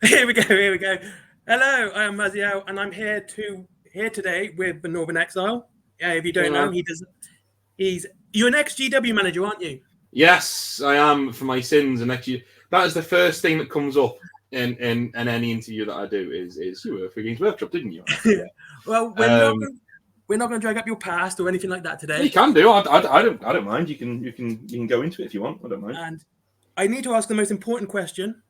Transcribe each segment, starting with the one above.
Here we go. Here we go. Hello, I am Maziel, and I'm here today with the Northern Exile. If you don't know, Hello. he does. He's you're an ex-GW manager, aren't you? Yes, I am for my sins, and actually, that is the first thing that comes up in any interview that I do. Is you were for Games Workshop, didn't you? Yeah. Well, Um, we're not going to drag up your past or anything like that you today. can do. I don't mind. You can go into it if you want. I don't mind. And I need to ask the most important question: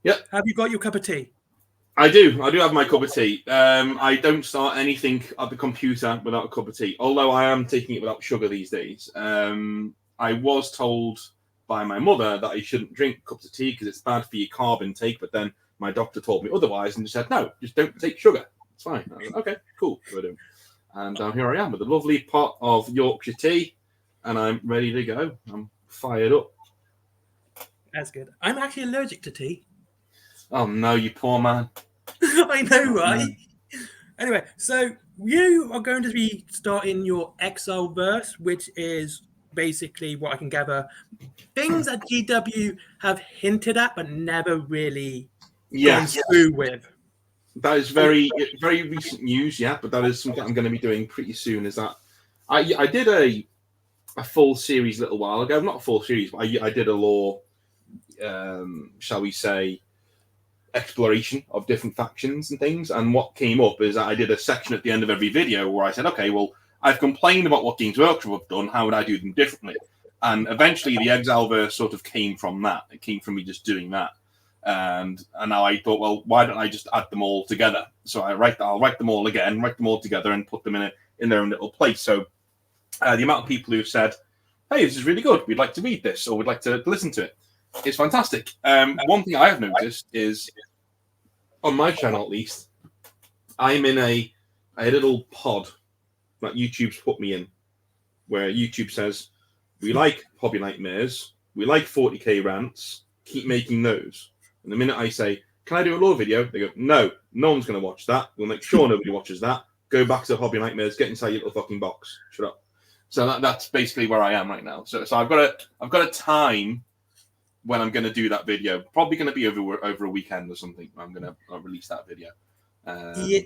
Yep, have you got your cup of tea? I do. I do have my cup of tea. I don't start anything at the computer without a cup of tea. Although I am taking it without sugar these days. I was told by my mother that I shouldn't drink cups of tea because it's bad for your carb intake. But then my doctor told me otherwise and just said, no, just don't take sugar. It's fine. I was like, okay, cool. So I do. And here I am with a lovely pot of Yorkshire tea, and I'm ready to go. I'm fired up. That's good. I'm actually allergic to tea. Oh no, you poor man. I know, Oh, right? no. Anyway, so you are going to be starting your Exile verse, which is basically what I can gather things that GW have hinted at but never really gone Yes, through with. that is very recent news. Yeah, but that is something I'm going to be doing pretty soon. Is that I did a full series a little while ago. Not a full series, but I did a lore, shall we say, exploration of different factions and things. And what came up is that I did a section at the end of every video where I said, okay, well, I've complained about what Games Workshop have done. How would I do them differently? And eventually, the Exileverse sort of came from that. It came from me just doing that. And now I thought, well, why don't I just add them all together? So I'll write them all again, write them all together, and put them in their own little place. So the amount of people who've said, hey, this is really good. We'd like to read this, or we'd like to listen to it. It's fantastic. One thing I have noticed is, on my channel at least, I'm in a little pod that YouTube's put me in, where YouTube says, we like Hobby Nightmares, we like 40k rants, keep making those. And the minute I say, can I do a lore video? They go, no one's going to watch that. We'll make sure nobody watches that. Go back to Hobby Nightmares, get inside your little fucking box. Shut up. So that's basically where I am right now. So I've got a time when I'm going to do that video. Probably going to be over a weekend or something. I'm going to release that video. Yeah.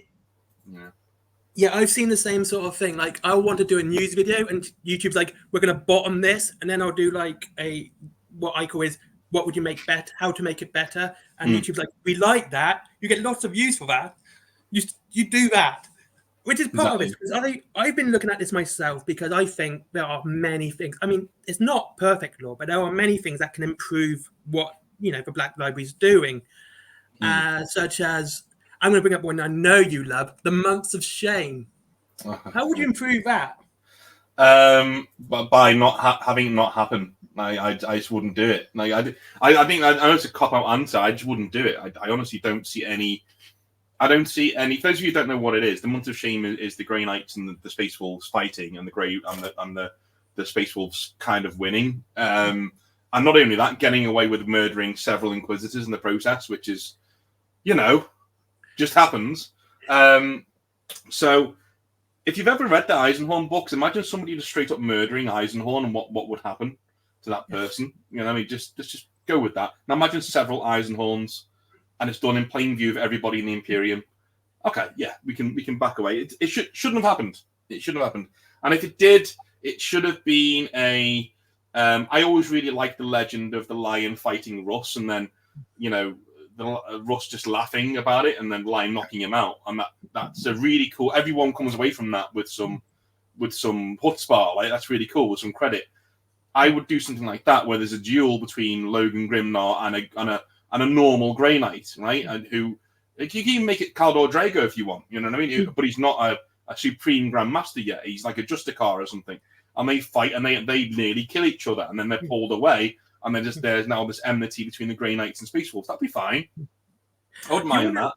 Yeah. Yeah, I've seen the same sort of thing. Like, I want to do a news video, and YouTube's like, we're going to bottom this, and then I'll do like what I call is what would you make better, how to make it better, and YouTube's like, we like that. You get lots of views for that. You do that, which is part of it. Because I've been looking at this myself because I think there are many things. I mean, it's not perfect law, but there are many things that can improve what the Black Library's doing, such as. I'm going to bring up one I know you love, the Months of Shame. How would you improve that? But by not having it not happen, I just wouldn't do it. Like I think I know it's a cop out answer. I just wouldn't do it. I honestly don't see any. I don't see any. For those of you who don't know what it is, the Month of Shame is the Grey Knights and the Space Wolves fighting, and the Grey and the Space Wolves kind of winning. And not only that, getting away with murdering several Inquisitors in the process, which is, just happens. So if you've ever read the Eisenhorn books, imagine somebody just straight up murdering Eisenhorn and what would happen to that person. I mean, just go with that. Now imagine several Eisenhorns, and it's done in plain view of everybody in the Imperium. Okay, yeah, we can back away. It shouldn't have happened. It shouldn't have happened. And if it did, it should have been a. I always really liked the legend of the lion fighting Russ, and then the Russ just laughing about it, and then Lion knocking him out, and that's a really cool. Everyone comes away from that with some chutzpah, like that's really cool with some credit. I would do something like that where there's a duel between Logan Grimnar and a normal Grey Knight, right? And who you can even make it Caldor Drago if you want, you know what I mean? But he's not a supreme Grandmaster yet. He's like a Justicar or something, and they fight and they nearly kill each other, and then they're pulled away. And then there's now this enmity between the Grey Knights and Space Wolves. That'd be fine. I wouldn't mind that.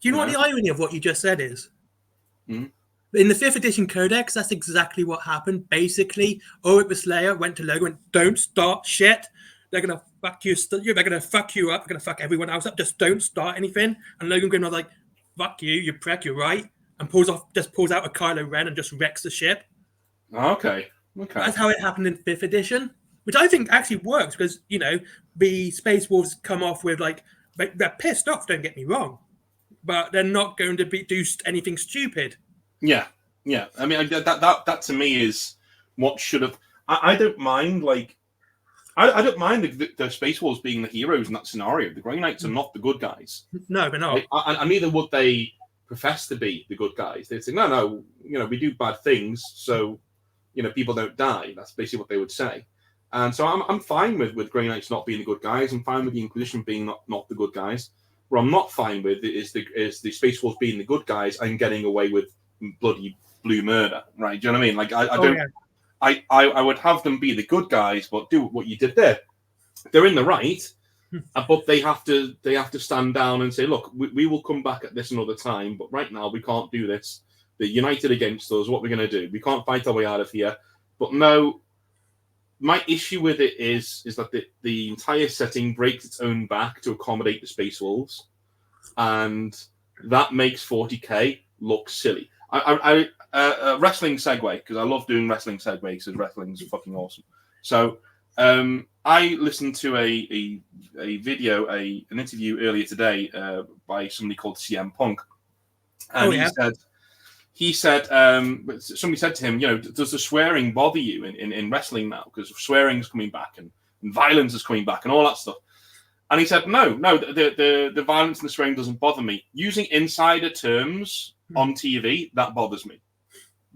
Do you know what the irony of what you just said is? Mm-hmm. In the 5th edition Codex, that's exactly what happened. Basically, Ulrich the Slayer went to Logan and went, don't start shit. They're going to fuck you. They're going to fuck you up. They're going to fuck everyone else up. Just don't start anything. And Logan Grim was like, fuck you, you prick, you're right. And pulls out a Kylo Ren and just wrecks the ship. Okay. That's how it happened in 5th edition. Which I think actually works because, the Space Wolves come off with, like, they're pissed off. Don't get me wrong, but they're not going to do anything stupid. Yeah, yeah. I mean, that to me is what should have. I don't mind I don't mind the Space Wolves being the heroes in that scenario. The Grey Knights are not the good guys. No, they're not. And neither would they profess to be the good guys. They'd say, no, we do bad things, so people don't die. That's basically what they would say. And so I'm fine with Grey Knights not being the good guys. I'm fine with the Inquisition being not the good guys. What I'm not fine with is the Space Wolves being the good guys and getting away with bloody blue murder. Right? Do you know what I mean? Like I don't. Yeah. I would have them be the good guys, but do what you did there. They're in the right, but they have to stand down and say, look, we will come back at this another time, but right now we can't do this. They're united against us. What we're going to do? We can't fight our way out of here. But no, my issue with it is that the entire setting breaks its own back to accommodate the Space Wolves, and that makes 40k look silly. Wrestling segue, because I love doing wrestling segues because wrestling's fucking awesome. So I listened to a video, an interview earlier today by somebody called CM Punk, and he said somebody said to him, does the swearing bother you in wrestling now? Because swearing is coming back and violence is coming back and all that stuff. And he said, no, the violence and the swearing doesn't bother me. Using insider terms on TV, that bothers me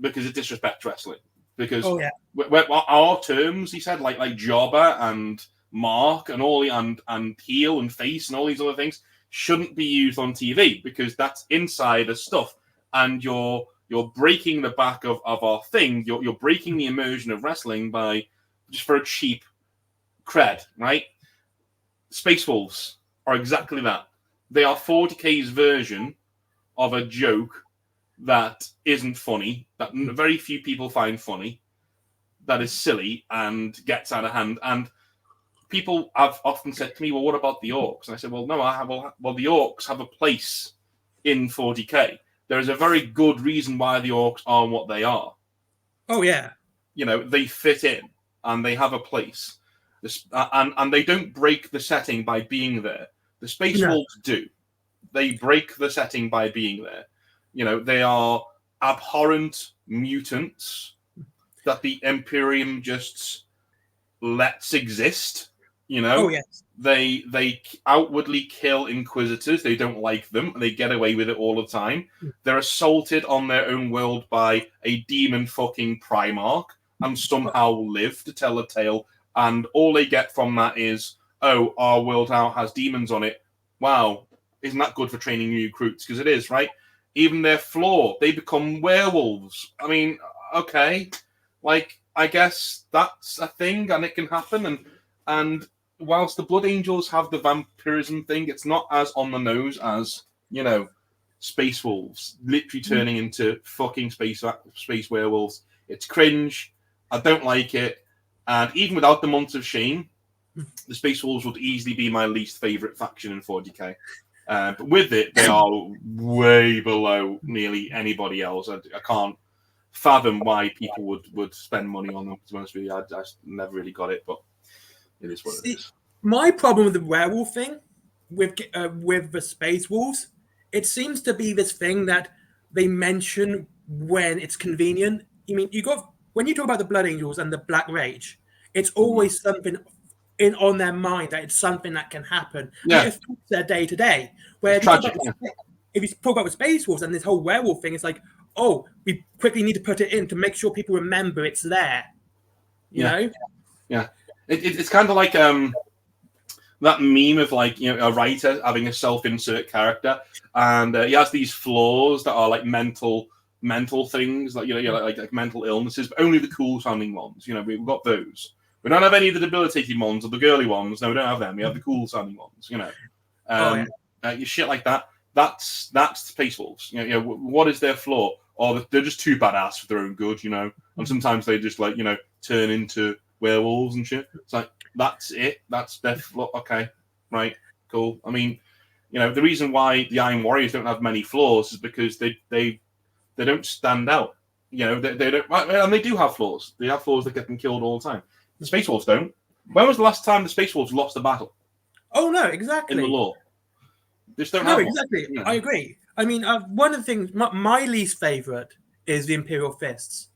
because it disrespects wrestling. Because our terms, he said, like jobber and mark and all and heel and face and all these other things shouldn't be used on TV because that's insider stuff, and you're breaking the back of our thing. You're breaking the immersion of wrestling by just for a cheap cred, right? Space Wolves are exactly that. They are 40k's version of a joke that isn't funny, that very few people find funny, that is silly and gets out of hand. And people have often said to me, well, what about the Orcs? And I said, well, no, the Orcs have a place in 40k. There is a very good reason why the Orcs are what they are. Oh, yeah. They fit in and they have a place. And they don't break the setting by being there. The Space Wolves do. They break the setting by being there. They are abhorrent mutants that the Imperium just lets exist. Oh, yes. They outwardly kill Inquisitors. They don't like them. They get away with it all the time. They're assaulted on their own world by a demon fucking Primarch and somehow live to tell a tale. And all they get from that is, oh, our world now has demons on it. Wow, isn't that good for training new recruits? Because it is, right? Even their floor, they become werewolves. I mean, okay, I guess that's a thing, and it can happen. And whilst the Blood Angels have the vampirism thing, it's not as on the nose as Space Wolves literally turning into fucking space werewolves. It's cringe. I don't like it. And even without the Months of Shame, the Space Wolves would easily be my least favourite faction in 40k. But with it, they are way below nearly anybody else. I can't fathom why people would spend money on them, to be honest with you. I just never really got it, but it is what it is. My problem with the werewolf thing, with the Space Wolves, it seems to be this thing that they mention when it's convenient. I mean, when you talk about the Blood Angels and the Black Rage, it's always something on their mind that it's something that can happen. Yeah. It's their day to day. Where if you talk about the Space Wolves and this whole werewolf thing, it's like, oh, we quickly need to put it in to make sure people remember it's there. You know? Yeah. It's kind of like that meme of a writer having a self-insert character, and he has these flaws that are like mental things, like mental illnesses, but only the cool sounding ones. We've got those. We don't have any of the debilitating ones or the girly ones. No, we don't have them. We have the cool sounding ones. Shit like that. That's Space Wolves. What is their flaw? Or they're just too badass for their own good. And sometimes they just turn into werewolves and shit. It's like that's it. That's their flaw. Okay, right, cool. I mean, the reason why the Iron Warriors don't have many flaws is because they don't stand out. They don't, and they do have flaws. They have flaws that get them killed all the time. The Space Wolves don't. When was the last time the Space Wolves lost a battle? Oh no, exactly. In the lore, Just don't No, have exactly. one. You know? I agree. I mean, one of the things, my least favorite is the Imperial Fists.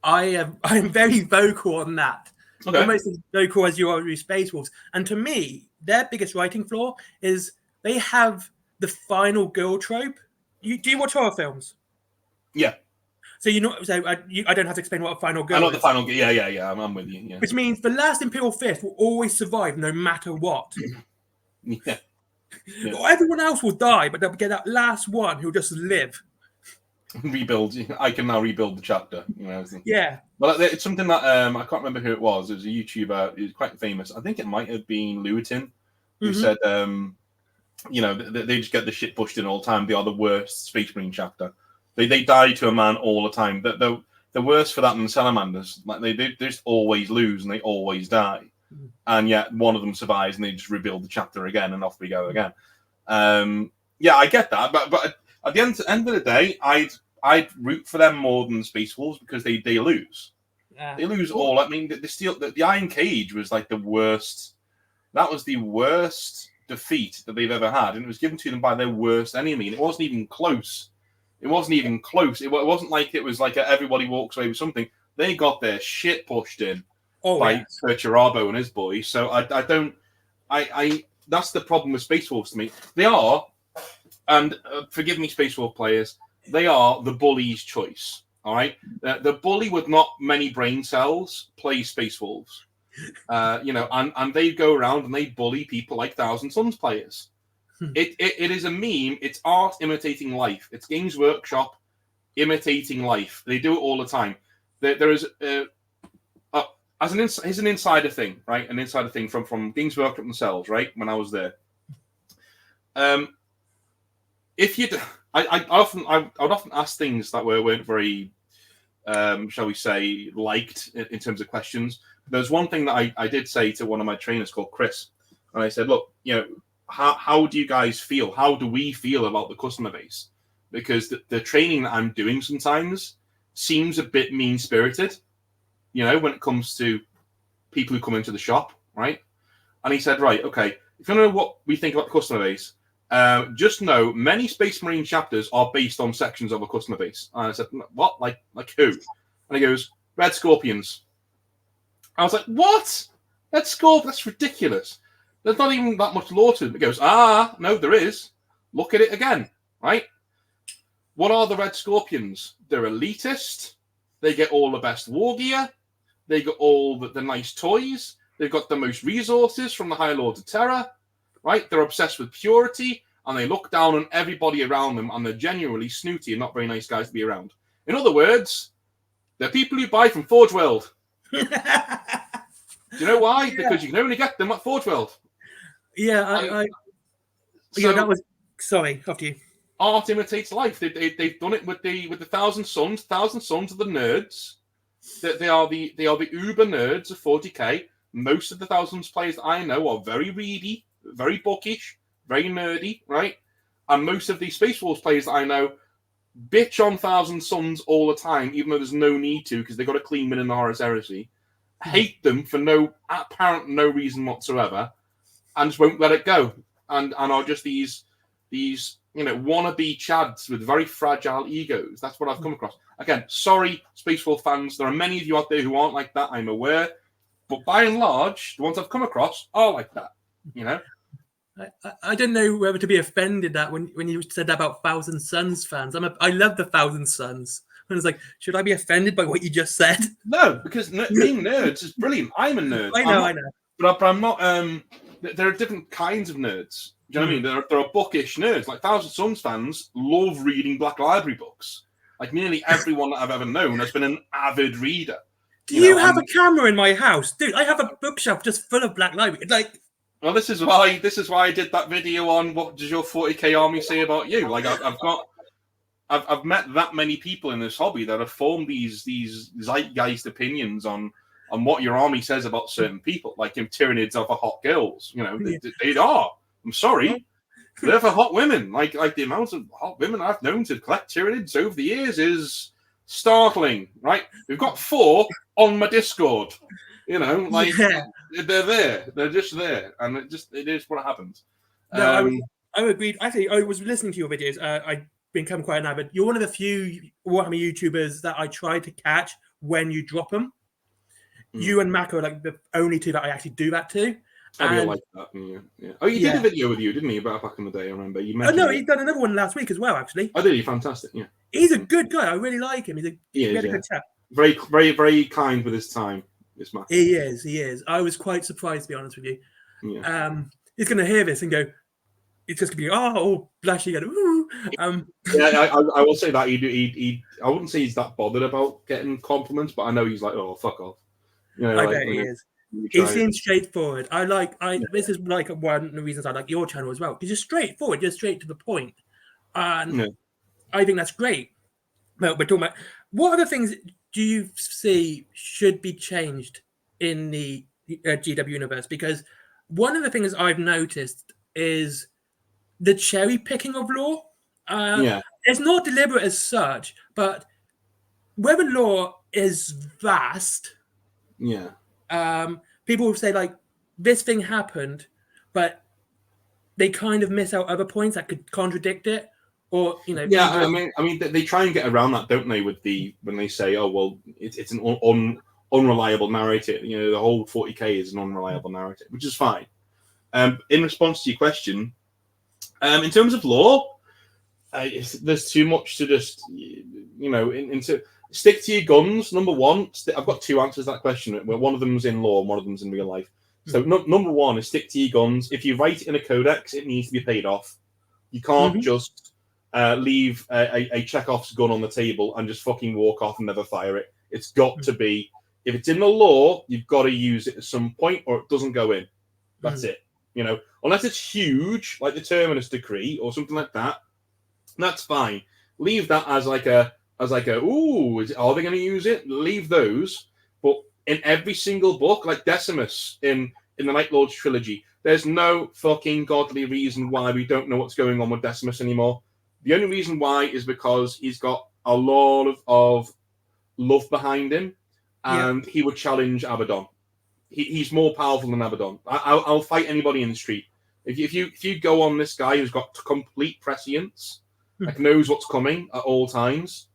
I'm very vocal on that. Okay. Almost as vocal as you are with Space Wolves. And to me, their biggest writing flaw is they have the final girl trope. Do you watch horror films? Yeah. So I don't have to explain what a final girl I know is. the final. Yeah. I'm with you. Yeah. Which means the last Imperial Fist will always survive no matter what. Yeah. Everyone else will die, but they'll get that last one who'll just live. Rebuild. I can now rebuild the chapter. You know. Yeah. Well, it's something that I can't remember who it was. It was a YouTuber. He was quite famous. I think it might have been Lewittin, who said, they just get the shit pushed in all the time. They are the worst Space Marine chapter. They die to a man all the time. The worse for that than salamanders. Like they just always lose and they always die. And yet one of them survives and they just rebuild the chapter again and off we go again. I get that, but at the end of the day, I'd root for them more than the Space Wolves because they lose. They lose all. I mean, the Iron Cage was like the worst. That was the worst defeat that they've ever had, and it was given to them by their worst enemy, and it wasn't even close. It wasn't like it was like everybody walks away with something. They got their shit pushed in by Perturabo and his boys. So I don't. That's the problem with Space Wolves to me. They are, and forgive me, Space Wolf players, they are the bully's choice. All right, the bully with not many brain cells plays Space Wolves. And they go around and they bully people like Thousand Suns players. It is a meme. It's art imitating life. It's Games Workshop imitating life. They do it all the time. There is here's an insider thing, right? An insider thing from Games Workshop themselves, right? When I was there, if you, I would often ask things that weren't very, shall we say, liked in terms of questions. There's one thing that I did say to one of my trainers called Chris, and I said, look, how do you guys feel? How do we feel about the customer base? Because the training that I'm doing sometimes seems a bit mean-spirited, when it comes to people who come into the shop, right? And he said, right, okay, if you know what we think about the customer base, just know many Space Marine chapters are based on sections of a customer base. And I said, what? Like who? And he goes, Red Scorpions. I was like, what? That's ridiculous. There's not even that much lore to them. It goes, no, there is. Look at it again, right? What are the Red Scorpions? They're elitist. They get all the best war gear. They got all the nice toys. They've got the most resources from the High Lords of Terror, right? They're obsessed with purity, and they look down on everybody around them, and they're genuinely snooty and not very nice guys to be around. In other words, they're people you buy from Forge World. Do you know why? Yeah. Because you can only get them at Forge World. Yeah, that was... Sorry, after you. Art imitates life. They've done it with the Thousand Suns. Thousand Suns are the nerds. They are the uber nerds of 40k. Most of the Thousands players that I know are very reedy, very bookish, very nerdy, right? And most of the Space Wolves players that I know bitch on Thousand Suns all the time, even though there's no need to, because they've got a clean win in the Horus Heresy. Hate them for no reason whatsoever, and just won't let it go. And are just these wannabe chads with very fragile egos. That's what I've come across. Again, sorry, Space Wolf fans. There are many of you out there who aren't like that, I'm aware. But by and large, the ones I've come across are like that, I don't know whether to be offended that when you said that about Thousand Suns fans. I love the Thousand Suns. And it's like, should I be offended by what you just said? No, because being nerds is brilliant. I'm a nerd. I know. But I'm not. There are different kinds of nerds. Do you know what I mean? There are bookish nerds. Like Thousand Suns fans love reading Black Library books. Like nearly everyone that I've ever known has been an avid reader. Do you have a camera in my house, dude? I have a bookshelf just full of Black Library. Well, this is why I did that video on what does your 40k army say about you. Like I've met that many people in this hobby that have formed these zeitgeist opinions on what your army says about certain people. Like Tyranids are for hot girls, they are. I'm sorry, they're for hot women. Like the amount of hot women I've known to collect Tyranids over the years is startling. Right, we've got 4 on my Discord. They're there, they're just there, and it is what happens. No, I agreed. Actually, I was listening to your videos. I become quite an avid. You're one of the few Warhammer YouTubers that I try to catch when you drop them. You and Mac are like the only two that I actually do that to. I really And like that. Yeah. Oh, he did a video with you, didn't he? About back in the day, I remember. You mentioned. no, he's done another one last week as well. Actually, oh, did he? Fantastic. Yeah. he's a good guy. I really like him. He had is, a good chat. Very, very, very kind with his time. This Mac. He is. I was quite surprised, to be honest with you. Yeah. He's going to hear this and go. It's just going to be all blushy and ooh. Yeah, I will say that he I wouldn't say he's that bothered about getting compliments, but I know he's like, oh, fuck off. I bet he is. He seems straightforward. This is like one of the reasons I like your channel as well, because you're straightforward, you're straight to the point, and I think that's great. But we're talking about what other things do you see should be changed in the GW universe? Because one of the things I've noticed is the cherry picking of lore. It's not deliberate as such, but where the lore is vast. Yeah. People will say like this thing happened, but they kind of miss out other points that could contradict it, or Yeah, I mean, they try and get around that, don't they? When they say, oh well, it's an unreliable narrative. The whole 40k is an unreliable narrative, which is fine. In response to your question, in terms of lore, there's too much to just into. Stick to your guns. Number one, I've got two answers to that question. One of them's in lore, and one of them's in real life. So number one is stick to your guns. If you write it in a codex, it needs to be paid off. You can't just leave a Chekhov's gun on the table and just fucking walk off and never fire it. It's got to be, if it's in the lore, you've got to use it at some point or it doesn't go in. That's it. Unless it's huge, like the Terminus Decree or something like that, that's fine. Leave that as like a, are they going to use it? Leave those. But in every single book, like Decimus in the Night Lords trilogy, there's no fucking godly reason why we don't know what's going on with Decimus anymore. The only reason why is because he's got a lot of love behind him, and he would challenge Abaddon. He's more powerful than Abaddon. I'll fight anybody in the street. If you go on this guy who's got complete prescience, like knows what's coming at all times,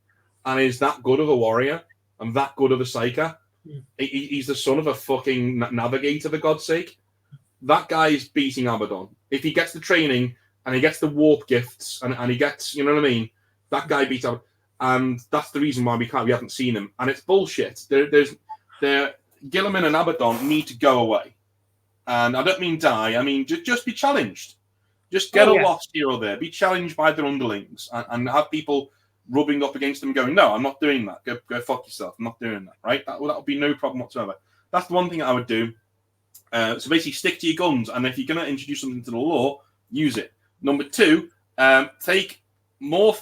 and is that good of a warrior and that good of a psyker. He's the son of a fucking navigator, for God's sake. That guy is beating Abaddon. If he gets the training and he gets the warp gifts and he gets, you know what I mean? That guy beats Abaddon. And that's the reason why we haven't seen him. And it's bullshit. Gilliman and Abaddon need to go away. And I don't mean die. I mean, just be challenged. Just get lost here or there. Be challenged by their underlings and have people rubbing up against them going, no, I'm not doing that. Go fuck yourself. I'm not doing that, right? That would be no problem whatsoever. That's the one thing I would do. So basically, stick to your guns. And if you're going to introduce something to the lore, use it. Number two, take more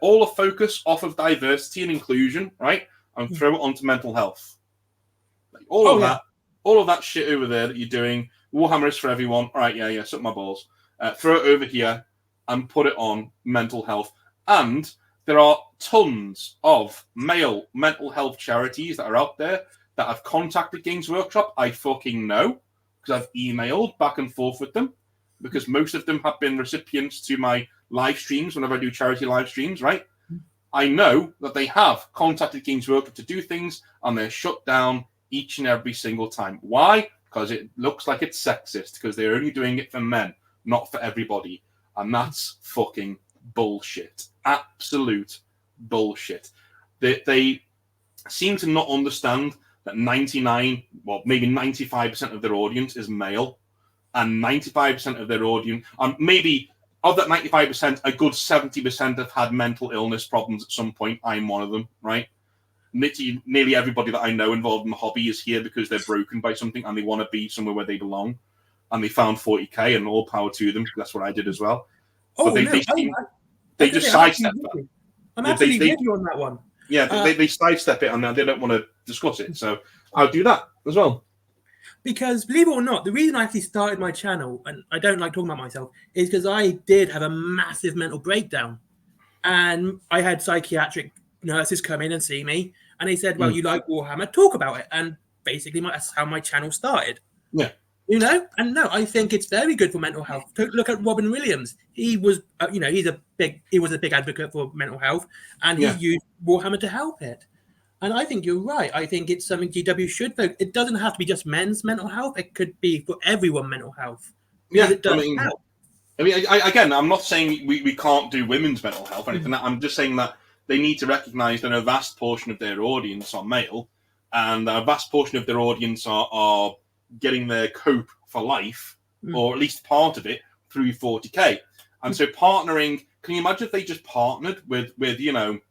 all the focus off of diversity and inclusion, right? And throw it onto mental health. Like all of that shit over there that you're doing. Warhammer is for everyone. All right, suck my balls. Throw it over here and put it on mental health. And there are tons of male mental health charities that are out there that have contacted Games Workshop. I fucking know because I've emailed back and forth with them because most of them have been recipients to my live streams whenever I do charity live streams, right? I know that they have contacted Games Workshop to do things and they're shut down each and every single time. Why? Because it looks like it's sexist because they're only doing it for men, not for everybody. And that's fucking bullshit. Absolute bullshit. They seem to not understand that 95% of their audience is male, and 95% of their audience, maybe of that 95%, a good 70% have had mental illness problems at some point. I'm one of them, right? Nearly everybody that I know involved in the hobby is here because they're broken by something and they want to be somewhere where they belong, and they found 40k, and all power to them. That's what I did as well. Oh, but they just sidestep that. I'm absolutely with you on that one. Yeah, they sidestep it and they don't want to discuss it. So I'll do that as well. Because believe it or not, the reason I actually started my channel, and I don't like talking about myself, is because I did have a massive mental breakdown. And I had psychiatric nurses come in and see me. And they said, well, you like Warhammer, talk about it. And basically, that's how my channel started. Yeah. You know, and no, I think it's very good for mental health. Look at Robin Williams. He was, he was a big advocate for mental health, and he used Warhammer to help it. And I think you're right. I think it's something GW should vote. It doesn't have to be just men's mental health. It could be for everyone mental health. Yeah, it does help. Again, I'm not saying we can't do women's mental health or anything. I'm just saying that they need to recognise that a vast portion of their audience are male, and a vast portion of their audience are getting their cope for life, or at least part of it, through 40k. And so partnering, can you imagine if they just partnered with Movember?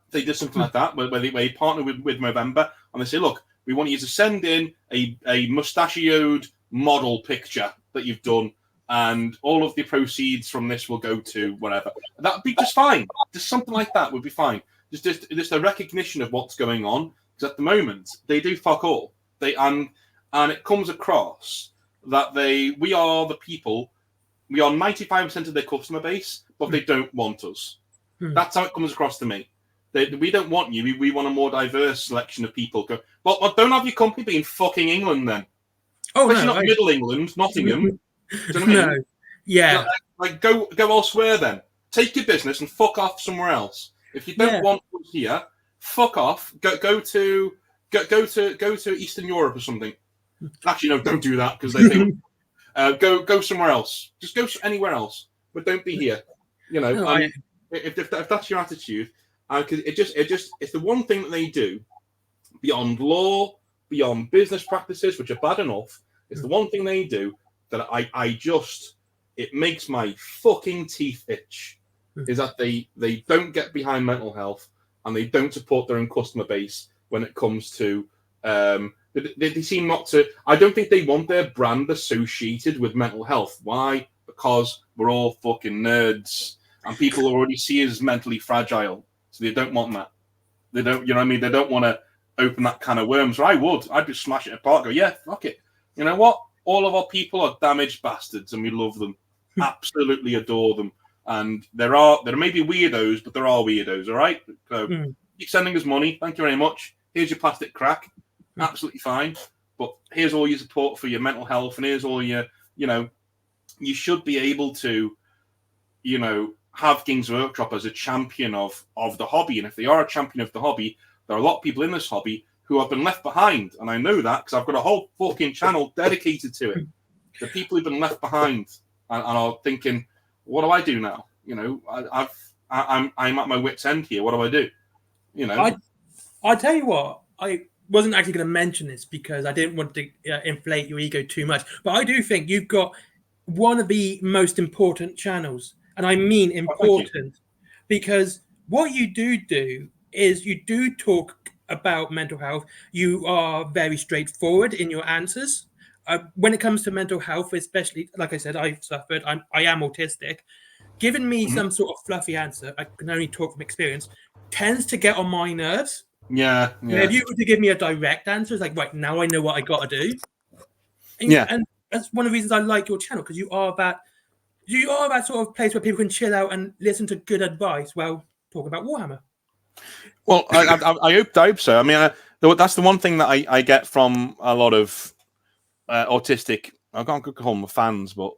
They did something like that, where they partner with Movember, and they say, look, we want you to send in a mustachioed model picture that you've done, and all of the proceeds from this will go to whatever. That would be just fine. Just something like that would be fine. Just a recognition of what's going on. Because at the moment, they do fuck all. And it comes across that we are the people, we are 95% of their customer base, but they don't want us. That's how it comes across to me. We don't want you. We want a more diverse selection of people. Well, don't have your company be in fucking England then. Oh, especially not Middle England, Nottingham. Do you know what I mean? No. Yeah. Like go elsewhere then. Take your business and fuck off somewhere else. If you don't want us here, fuck off. Go to Eastern Europe or something. Actually, no, don't do that because they think go somewhere else. Just go anywhere else, but don't be here. You know, if that's your attitude, because it's the one thing that they do beyond law, beyond business practices, which are bad enough. It's the one thing they do that it makes my fucking teeth itch. Is that they don't get behind mental health and they don't support their own customer base when it comes to they seem not to. I don't think they want their brand associated with mental health. Why? Because we're all fucking nerds and people already see us as mentally fragile, so they don't want that. They don't, you know what I mean? They don't want to open that can of worms. Or I'd just smash it apart. Go, yeah, fuck it. You know what? All of our people are damaged bastards, and we love them, absolutely adore them. And there may be weirdos, but there are weirdos. All right, so keep sending us money. Thank you very much. Here's your plastic crack. Absolutely fine. But here's all your support for your mental health, and here's all your, you should be able to, have Games Workshop as a champion of the hobby. And if they are a champion of the hobby, there are a lot of people in this hobby who have been left behind. And I know that because I've got a whole fucking channel dedicated to it. The people who've been left behind and are thinking, what do I do now? I'm at my wit's end here. What do I do? I tell you what, I wasn't actually going to mention this because I didn't want to inflate your ego too much. But I do think you've got one of the most important channels. And I mean important, because what you do is you do talk about mental health. You are very straightforward in your answers. When it comes to mental health, especially, like I said, I've suffered. I am autistic. Giving me some sort of fluffy answer, I can only talk from experience, tends to get on my nerves. Yeah. If you were to give me a direct answer, it's like, right, now I know what I got to do. And that's one of the reasons I like your channel, because you are that sort of place where people can chill out and listen to good advice while talking about Warhammer. Well, I hope so. I mean, that's the one thing that I get from a lot of autistic, I can't call them fans, but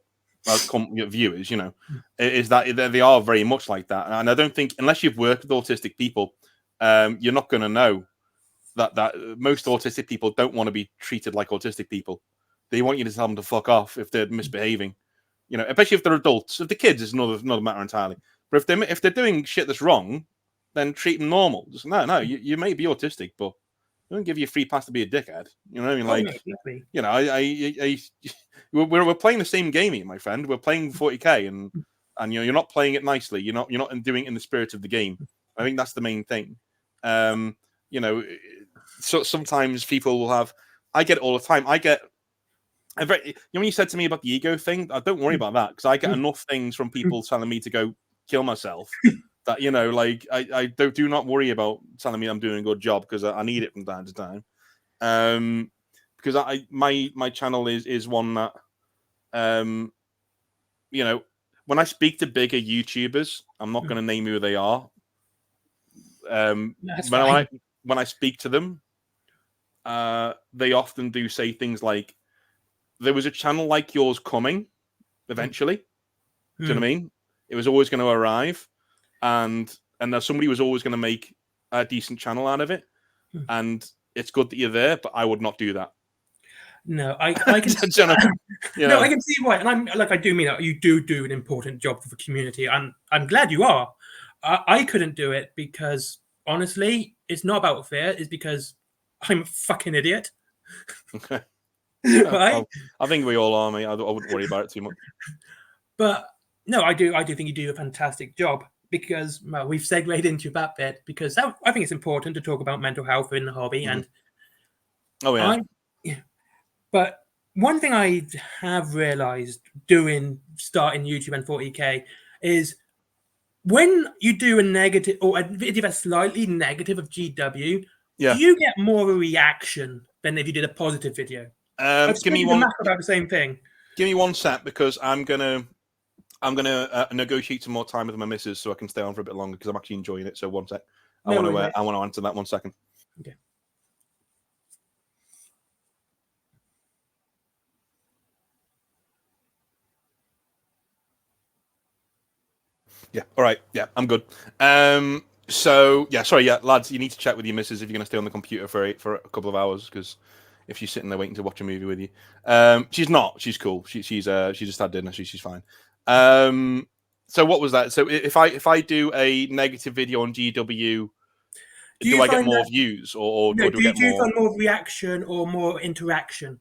viewers, is that they are very much like that. And I don't think, unless you've worked with autistic people, you're not going to know that most autistic people don't want to be treated like autistic people. They want you to tell them to fuck off if they're misbehaving. Especially if they're adults. If the kids, is another matter entirely. But if they're doing shit that's wrong, then treat them normal. Just no, you may be autistic, but I don't give you a free pass to be a dickhead. You know what I mean? We're playing the same game here, my friend. We're playing 40k, and you're not playing it nicely. You're not doing it in the spirit of the game. I think that's the main thing. So sometimes people will have. I get it all the time. When you said to me about the ego thing, don't worry about that, because I get enough things from people telling me to go kill myself that I do not worry about telling me I'm doing a good job, because I need it from time to time. Because my channel is one that when I speak to bigger YouTubers, I'm not going to name who they are. When I speak to them, they often do say things like, there was a channel like yours coming eventually. Do you know what I mean? It was always going to arrive, and somebody was always going to make a decent channel out of it. And it's good that you're there, but I would not do that. No, I can. No, I can see why, and I'm like, I do mean that you do an important job for the community, and I'm glad you are. I couldn't do it because honestly, it's not about fear. It's because I'm a fucking idiot. Okay. Right? I think we all are, mate. I wouldn't worry about it too much. But no, I do think you do a fantastic job because, well, we've segued into that bit because I think it's important to talk about mental health in the hobby. And but one thing I have realized starting YouTube and 40K is when you do a negative or a video that's slightly negative of GW, do you get more of a reaction than if you did a positive video? Give me one about the same thing. Give me 1 sec because I'm gonna negotiate some more time with my missus so I can stay on for a bit longer because I'm actually enjoying it. So 1 sec. I want to answer that 1 second. Okay. Yeah. All right. Yeah, I'm good. So yeah, sorry. Yeah, lads, you need to check with your missus if you're going to stay on the computer for a couple of hours because if she's sitting there waiting to watch a movie with you, she's not. She's cool. She just had dinner. She's fine. So what was that? So if I do a negative video on GW, do I get more views or do I get more? Find more reaction or more interaction?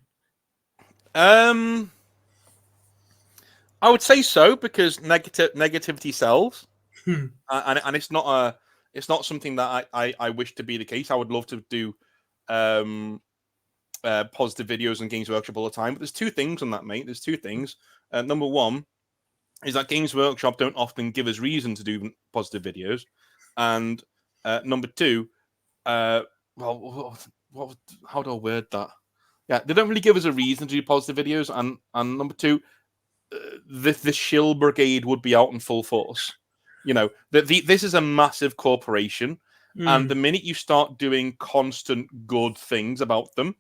I would say so because negativity sells, and it's not something that I wish to be the case. I would love to do positive videos on Games Workshop all the time, but there's two things on that, mate. There's two things. Number one is that Games Workshop don't often give us reason to do positive videos, and number two, how do I word that? Yeah, they don't really give us a reason to do positive videos, and number two, the shill brigade would be out in full force. You know, this is a massive corporation, and the minute you start doing constant good things about them,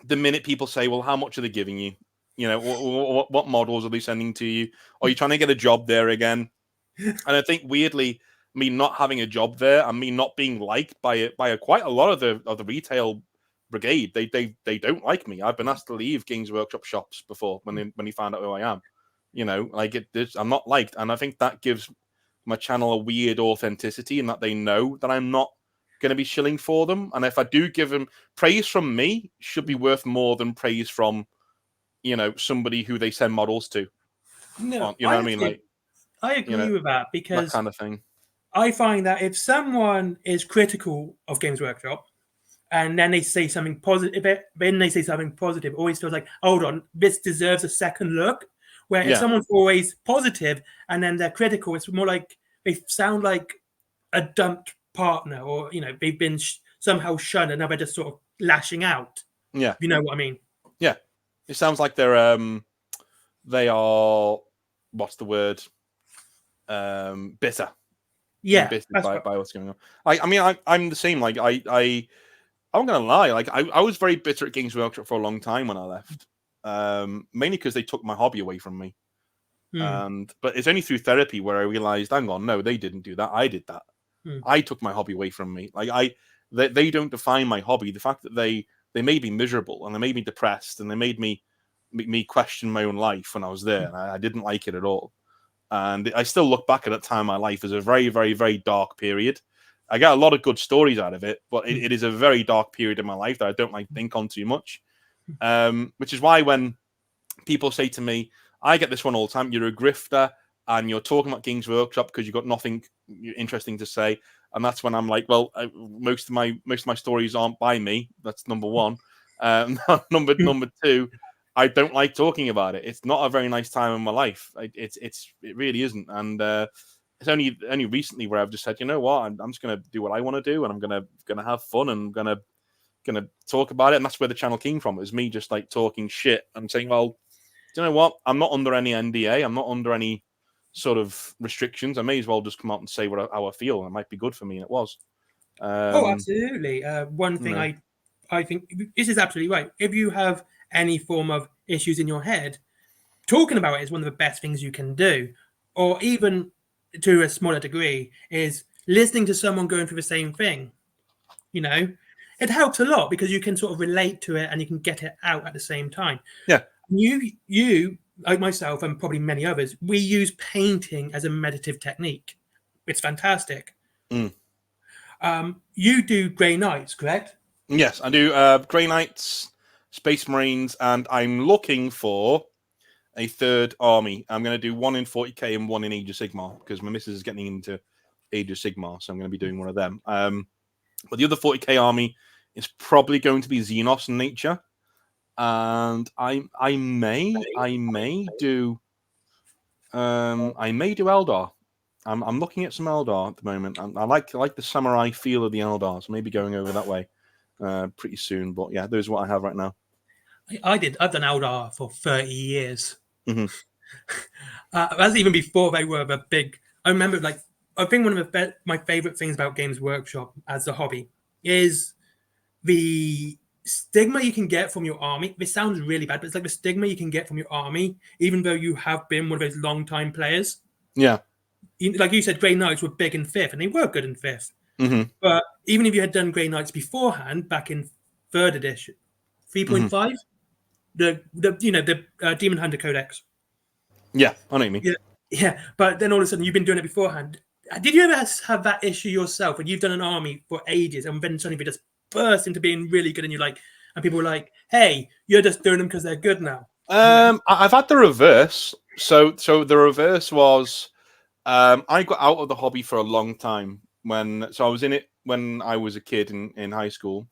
the minute people say, well, how much are they giving you? You know, what models are they sending to you? Are you trying to get a job there again? And I think weirdly, me not having a job there and me not being liked by quite a lot of the retail brigade, they don't like me. I've been asked to leave Games Workshop shops before when they find out who I am. You know, like I'm not liked, and I think that gives my channel a weird authenticity in that they know that I'm not going to be shilling for them. And if I do give them praise from me, should be worth more than praise from, you know, somebody who they send models to. No, you know what I mean? Like, I agree with that because that kind of thing. I find that if someone is critical of Games Workshop and then they say something positive, always feels like, hold on, this deserves a second look. Where if someone's always positive and then they're critical, it's more like they sound like a dumped partner, or you know, they've been somehow shunned and now they're just sort of lashing out. Yeah, you know what I mean. Yeah, it sounds like they are, what's the word? Bitter. Yeah, bitter by what's going on. I'm the same. Like I'm gonna lie. Like I was very bitter at Games Workshop for a long time when I left. Mainly because they took my hobby away from me. But it's only through therapy where I realized, hang on, no, they didn't do that. I did that. I took my hobby away from me. Like they don't define my hobby. The fact that they made me miserable and they made me depressed and they made me question my own life when I was there. And I didn't like it at all. And I still look back at that time in my life as a very, very, very dark period. I got a lot of good stories out of it, but it is a very dark period in my life that I don't like think on too much. Which is why when people say to me, I get this one all the time, you're a grifter and you're talking about Games Workshop because you've got nothing interesting to say. And that's when I'm like, well, most of my stories aren't by me. That's number one. Number two, I don't like talking about it. It's not a very nice time in my life. It really isn't. And it's only recently where I've just said, you know what, I'm just gonna do what I want to do, and I'm gonna have fun, and I'm gonna talk about it. And that's where the channel came from. It was me just like talking shit and saying, well, do you know what? I'm not under any NDA. I'm not under any sort of restrictions. I may as well just come out and say how I feel. It might be good for me, and it was. Absolutely. One thing I think this is absolutely right. If you have any form of issues in your head, talking about it is one of the best things you can do. Or even to a smaller degree, is listening to someone going through the same thing. You know, it helps a lot because you can sort of relate to it and you can get it out at the same time. Yeah. You like myself and probably many others, we use painting as a meditative technique. It's fantastic. You do Grey Knights, correct? Yes, I do. Grey Knights, Space Marines, and I'm looking for a third army. I'm going to do one in 40k and one in Age of Sigmar because my missus is getting into Age of Sigmar, so I'm going to be doing one of them. But the other 40k army is probably going to be Xenos in nature, and I may do Eldar. I'm looking at some Eldar at the moment. I like the samurai feel of the Eldar, so maybe going over that way pretty soon. But yeah, those are what I have right now. I've done Eldar for 30 years. Mm-hmm. That's even before they were the big. I remember, like, I think one of my favorite things about Games Workshop as a hobby is the stigma you can get from your army. This sounds really bad, but it's like the stigma you can get from your army, even though you have been one of those long-time players. Yeah. Like you said, Grey Knights were big in 5th, and they were good in 5th. Mm-hmm. But even if you had done Grey Knights beforehand, back in 3rd edition, 3.5, the Demon Hunter Codex. Yeah, I know what you mean. Yeah. But then all of a sudden, you've been doing it beforehand. Did you ever have that issue yourself when you've done an army for ages and then suddenly they just burst into being really good, and you're like, and people were like, "Hey, you're just doing them because they're good now." I've had the reverse. So the reverse was I got out of the hobby for a long time I was in it when I was a kid in high school,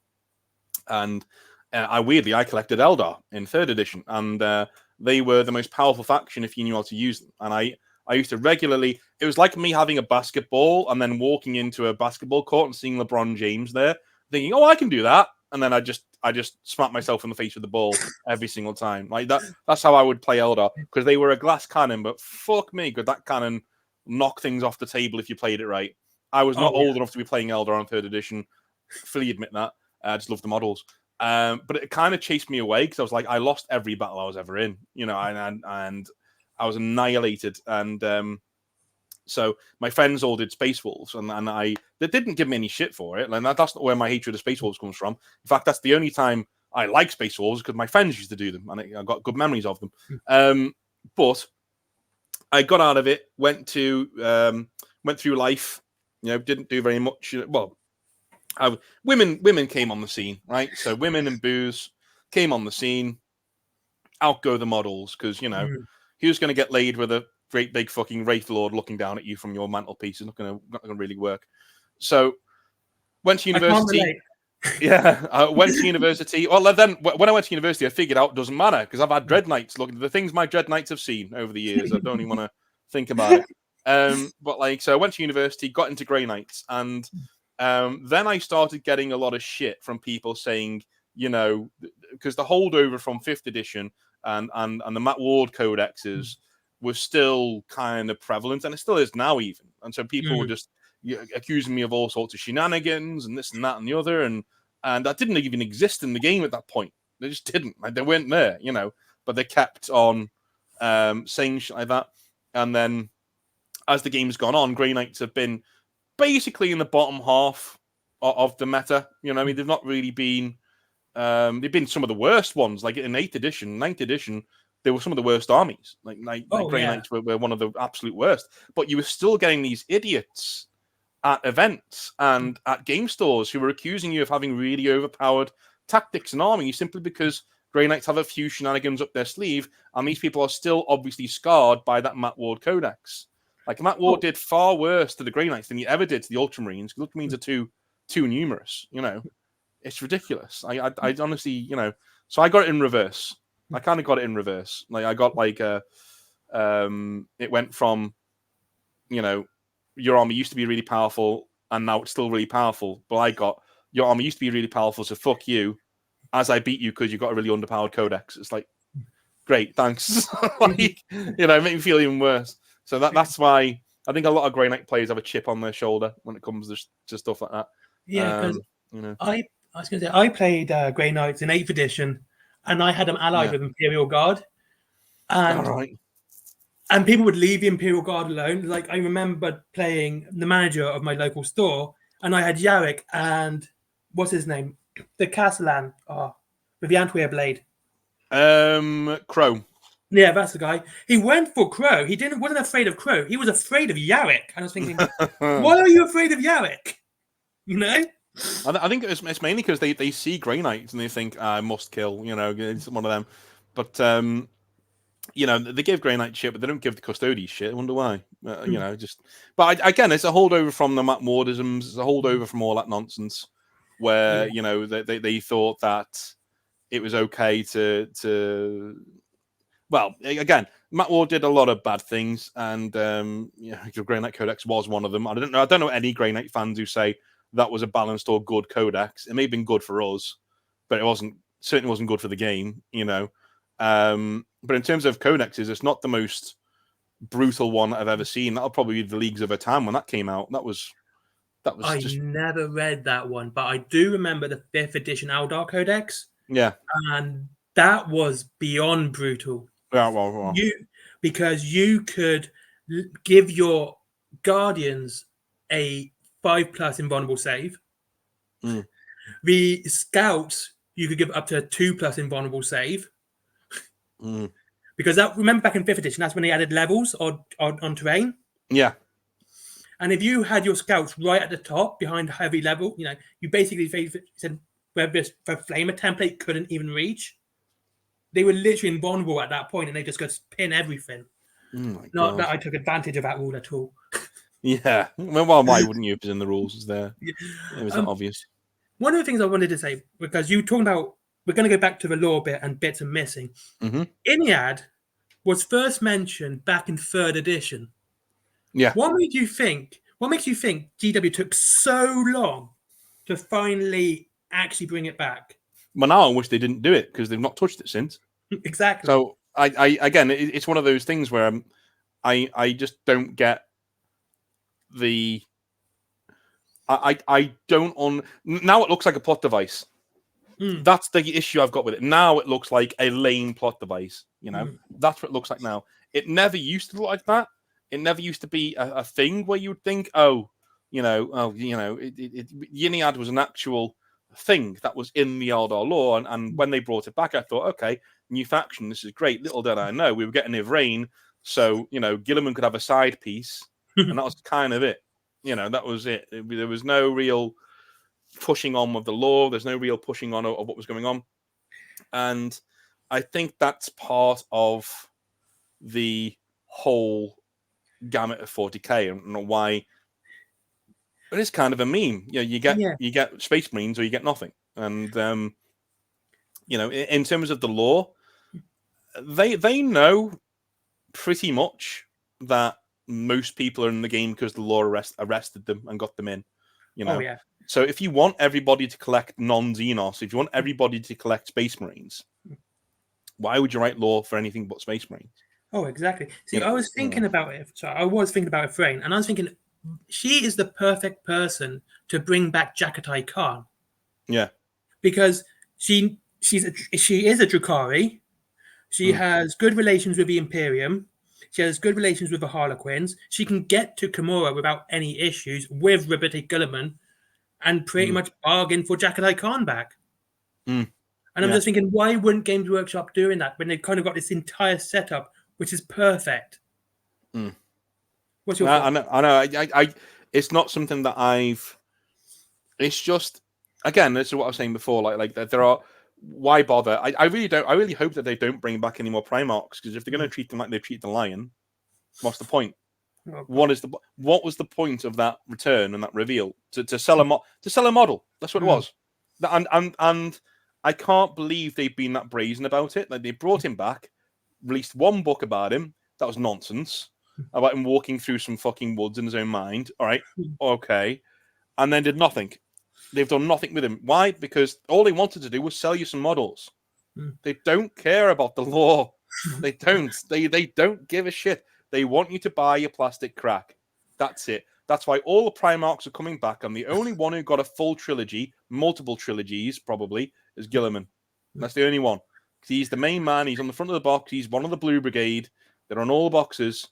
and I collected Eldar in 3rd edition, and they were the most powerful faction if you knew how to use them. And I used to regularly. It was like me having a basketball and then walking into a basketball court and seeing LeBron James there, thinking, "Oh, I can do that," and then I just smack myself in the face with the ball every single time. Like that. That's how I would play Eldar, because they were a glass cannon, but fuck me, could that cannon knock things off the table if you played it right. I was not old enough to be playing Eldar on 3rd edition. Fully admit that. I just love the models. But it kind of chased me away because I was like, I lost every battle I was ever in, and I was annihilated. And so my friends all did Space Wolves, and they didn't give me any shit for it. And that's not where my hatred of Space Wolves comes from. In fact, that's the only time I like Space Wolves, because my friends used to do them, and I got good memories of them. But I got out of it, went through life, didn't do very much. Well, women came on the scene, right? So women and booze came on the scene. Out go the models, because who's going to get laid with a great big fucking Wraith Lord looking down at you from your mantelpiece? It's not going to really work. So went to university. Yeah, I went to university. Well, then when I went to university, I figured out it doesn't matter, because I've had Dread Knights. Look at the things my Dread Knights have seen over the years. I don't even want to think about it. But so I went to university, got into Grey Knights, and then I started getting a lot of shit from people saying, because the holdover from 5th edition and the Matt Ward codexes was still kind of prevalent, and it still is now even. And so people were just accusing me of all sorts of shenanigans and this and that and the other, and that didn't even exist in the game at that point. They just didn't. Like, they weren't there, but they kept on saying shit like that. And then as the game's gone on, Grey Knights have been basically in the bottom half of the meta. They've not really been. They've been some of the worst ones. Like in 8th edition, 9th edition, they were some of the worst armies. Like Grey Knights were one of the absolute worst. But you were still getting these idiots at events and at game stores who were accusing you of having really overpowered tactics and army simply because Grey Knights have a few shenanigans up their sleeve, and these people are still obviously scarred by that Matt Ward Codex. Like, Matt Ward did far worse to the Grey Knights than he ever did to the Ultramarines, because Ultramarines are too numerous, It's ridiculous. I honestly, so I got it in reverse. I kind of got it in reverse. Like, I got it went from, your army used to be really powerful, and now it's still really powerful. But I got, your army used to be really powerful, so fuck you, as I beat you because you got a really underpowered codex. It's like, great, thanks. Make me feel even worse. So that's why I think a lot of Grey Knight players have a chip on their shoulder when it comes to stuff like that. Yeah, because I was going to say, I played Grey Knights in 8th edition, and I had them allied with Imperial Guard. And all right. And people would leave the Imperial Guard alone. Like, I remember playing the manager of my local store, and I had Yarrick and what's his name? The Castellan with the Antwer blade. Crow. Yeah, that's the guy. He went for Crow. He wasn't afraid of Crow. He was afraid of Yarrick. And I was thinking, why are you afraid of Yarrick? You know? I think it's mainly because they see Grey Knights and they think, I must kill, it's one of them. But they give Grey Knight shit, but they don't give the Custodies shit. I wonder why. But again, it's a holdover from the Matt Wardisms. It's a holdover from all that nonsense, where they thought that it was okay to. Well, again, Matt Ward did a lot of bad things, and the Grey Knight Codex was one of them. I don't know any Grey Knight fans who say that was a balanced or good codex. It may have been good for us, but it certainly wasn't good for the game. But in terms of codexes, it's not the most brutal one I've ever seen. That'll probably be the Leagues of Atam when that came out. That was. I never read that one, but I do remember the 5th edition Eldar Codex. Yeah, and that was beyond brutal. Yeah, well. Because you could give your Guardians a 5+ invulnerable save. Mm. The Scouts you could give up to a 2+ invulnerable save. Mm. Because remember back in 5th edition, that's when they added levels on terrain. Yeah. And if you had your Scouts right at the top behind heavy level, you basically said where the Flamer template couldn't even reach. They were literally invulnerable at that point, and they just got to pin everything. Not that I took advantage of that rule at all. Yeah. Well, why wouldn't you? If it's in the rules, it's there. It was not obvious. One of the things I wanted to say, because you talking about, we're going to go back to the lore bit and bits are missing. Mm-hmm. Iliad was first mentioned back in 3rd edition. Yeah. What makes you think GW took so long to finally actually bring it back? Well, now I wish they didn't do it because they've not touched it since. Exactly. So again, it's one of those things where I just don't get the. I don't now. It looks like a plot device. That's the issue I've got with it. Now it looks like a lame plot device. That's what it looks like now. It never used to look like that. It never used to be a thing where you would think, Yiniad was an actual thing that was in the Eldar lore, and when they brought it back, I thought, okay, new faction, this is great. Little did I know we were getting Ivrain, so Gilliman could have a side piece, and that was kind of it. That was it. There was no real pushing on with the lore. There's no real pushing on of what was going on, and I think that's part of the whole gamut of 40k and why. But it's kind of a meme. You get Space Marines or you get nothing. And in terms of the lore, they know pretty much that most people are in the game because the lore arrested them and got them in. Oh yeah. So if you want everybody to collect non-Xenos, if you want everybody to collect Space Marines, why would you write lore for anything but Space Marines? Oh, exactly. See, I was thinking about it. So I was thinking about Ivrain, and I was thinking, she is the perfect person to bring back Jakatai Khan. Yeah, because she is a Drukhari. She has good relations with the Imperium. She has good relations with the Harlequins. She can get to Kimura without any issues with Rabbitic Gulliman, and pretty much bargain for Jakatai Khan back. And I'm just thinking, why wouldn't Games Workshop doing that when they've kind of got this entire setup, which is perfect? What's your thought? I know. It's not something that I've. It's just, again, this is what I was saying before. Like there are. Why bother? I really don't. I really hope that they don't bring back any more Primarchs, because if they're going to treat them like they treat the Lion, what's the point? Okay. What was the point of that return and that reveal? To sell a model. That's what it was. And I can't believe they've been that brazen about it. Like, they brought him back, released one book about him. That was nonsense. About him walking through some fucking woods in his own mind. All right, okay, and then did nothing. They've done nothing with him. Why? Because all they wanted to do was sell you some models. They don't care about the lore. They don't. They don't give a shit. They want you to buy your plastic crack. That's it. That's why all the Primarchs are coming back, and the only one who got a full trilogy, multiple trilogies probably, is Guilliman. That's the only one. He's the main man. He's on the front of the box. He's one of the Blue Brigade. They're on all the boxes.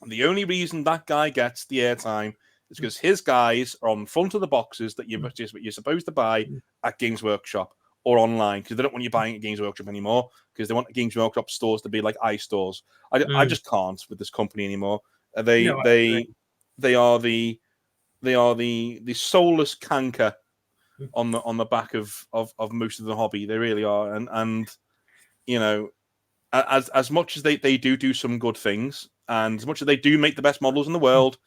And the only reason that guy gets the airtime is because his guys are on front of the boxes that you're supposed to buy at Games Workshop or online, because they don't want you buying at Games Workshop anymore, because they want the Games Workshop stores to be like iStores. I just can't with this company anymore. They are the soulless canker on the back of most of the hobby. They really are, and you know, as much as they do some good things, and as much as they do make the best models in the world,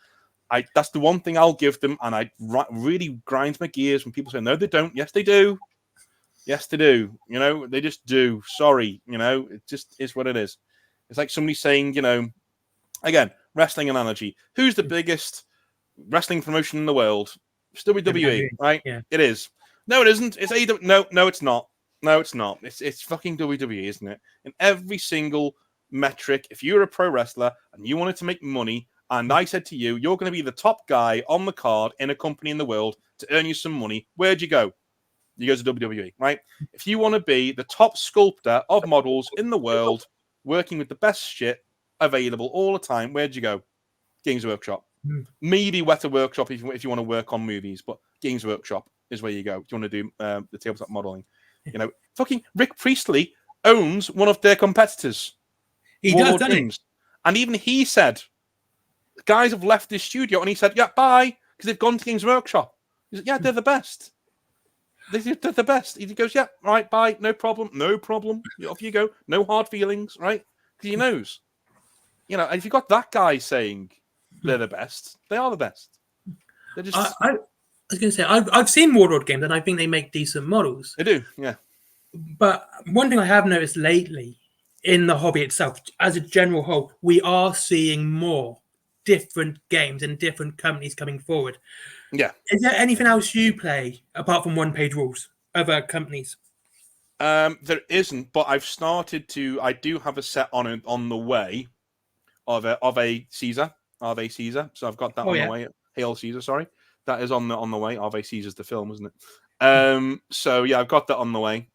that's the one thing I'll give them, and I really grinds my gears when people say no, they don't. Yes, they do. Yes, they do. You know, they just do. Sorry, you know, it just is what it is. It's like somebody saying, you know, again, wrestling analogy. Who's the biggest wrestling promotion in the world? It's WWE, right? Yeah. It is. No, it isn't. It's AEW. No, it's not. No, it's not. It's fucking WWE, isn't it? In every single metric, if you're a pro wrestler and you wanted to make money, and I said to you, you're going to be the top guy on the card in a company in the world to earn you some money, where'd you go? You go to WWE, right? If you want to be the top sculptor of models in the world, working with the best shit available all the time, where'd you go? Games Workshop. Maybe Weta Workshop if you want to work on movies, but Games Workshop is where you go. If you want to do the tabletop modeling. You know, fucking Rick Priestley owns one of their competitors. He does, doesn't he? And even he said, guys have left this studio, and he said, yeah, bye, because they've gone to Games Workshop. He said, yeah, they're the best. They're the best. He goes, yeah, right, bye, no problem. Off you go. No hard feelings, right? Because he knows. You know, and if you've got that guy saying they're the best, they are the best. They're just... I was going to say, I've seen Warlord games, and I think they make decent models. They do, yeah. But one thing I have noticed lately in the hobby itself, as a general whole, we are seeing more different games and different companies coming forward. Yeah. Is there anything else you play apart from one-page rules? Other companies? There isn't, but I've started to. I do have a set on the way of a Caesar, Ave Caesar. So I've got that on the way. Hail Caesar, sorry, that is on the way. Ave Caesar's the film, isn't it? So yeah, I've got that on the way.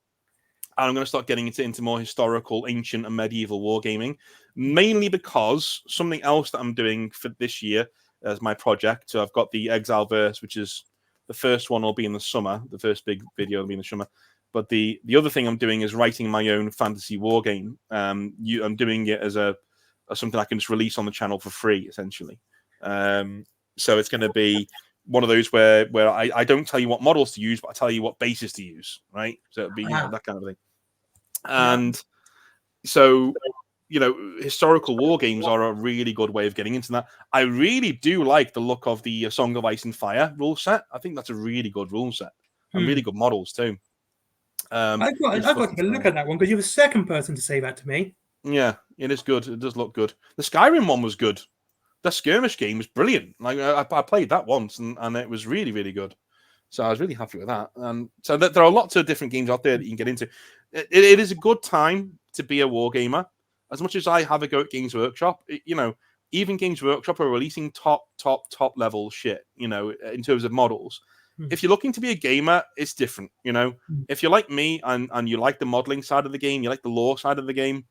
And I'm going to start getting into more historical, ancient, and medieval wargaming, mainly because something else that I'm doing for this year as my project. So I've got the Exile verse, which is the first one will be in the summer. The first big video will be in the summer. But the other thing I'm doing is writing my own fantasy wargame. I'm doing it as something I can just release on the channel for free, essentially. So it's going to be one of those where I don't tell you what models to use, but I tell you what bases to use, right? So it'll be that kind of thing. And so, you know, historical war games are a really good way of getting into that. I really do like the look of the Song of Ice and Fire rule set. I think that's a really good rule set and really good models too. I've got to look at that one because you're the second person to say that to me. Yeah, it is good. It does look good. The Skyrim one was good. The skirmish game was brilliant. Like I played that once and it was really, really good. So I was really happy with that. And so there are lots of different games out there that you can get into. It is a good time to be a wargamer. As much as I have a go at Games Workshop, you know, even Games Workshop are releasing top level shit, you know, in terms of models. If you're looking to be a gamer, it's different, you know. If you're like me and you like the modeling side of the game, you like the lore side of the game,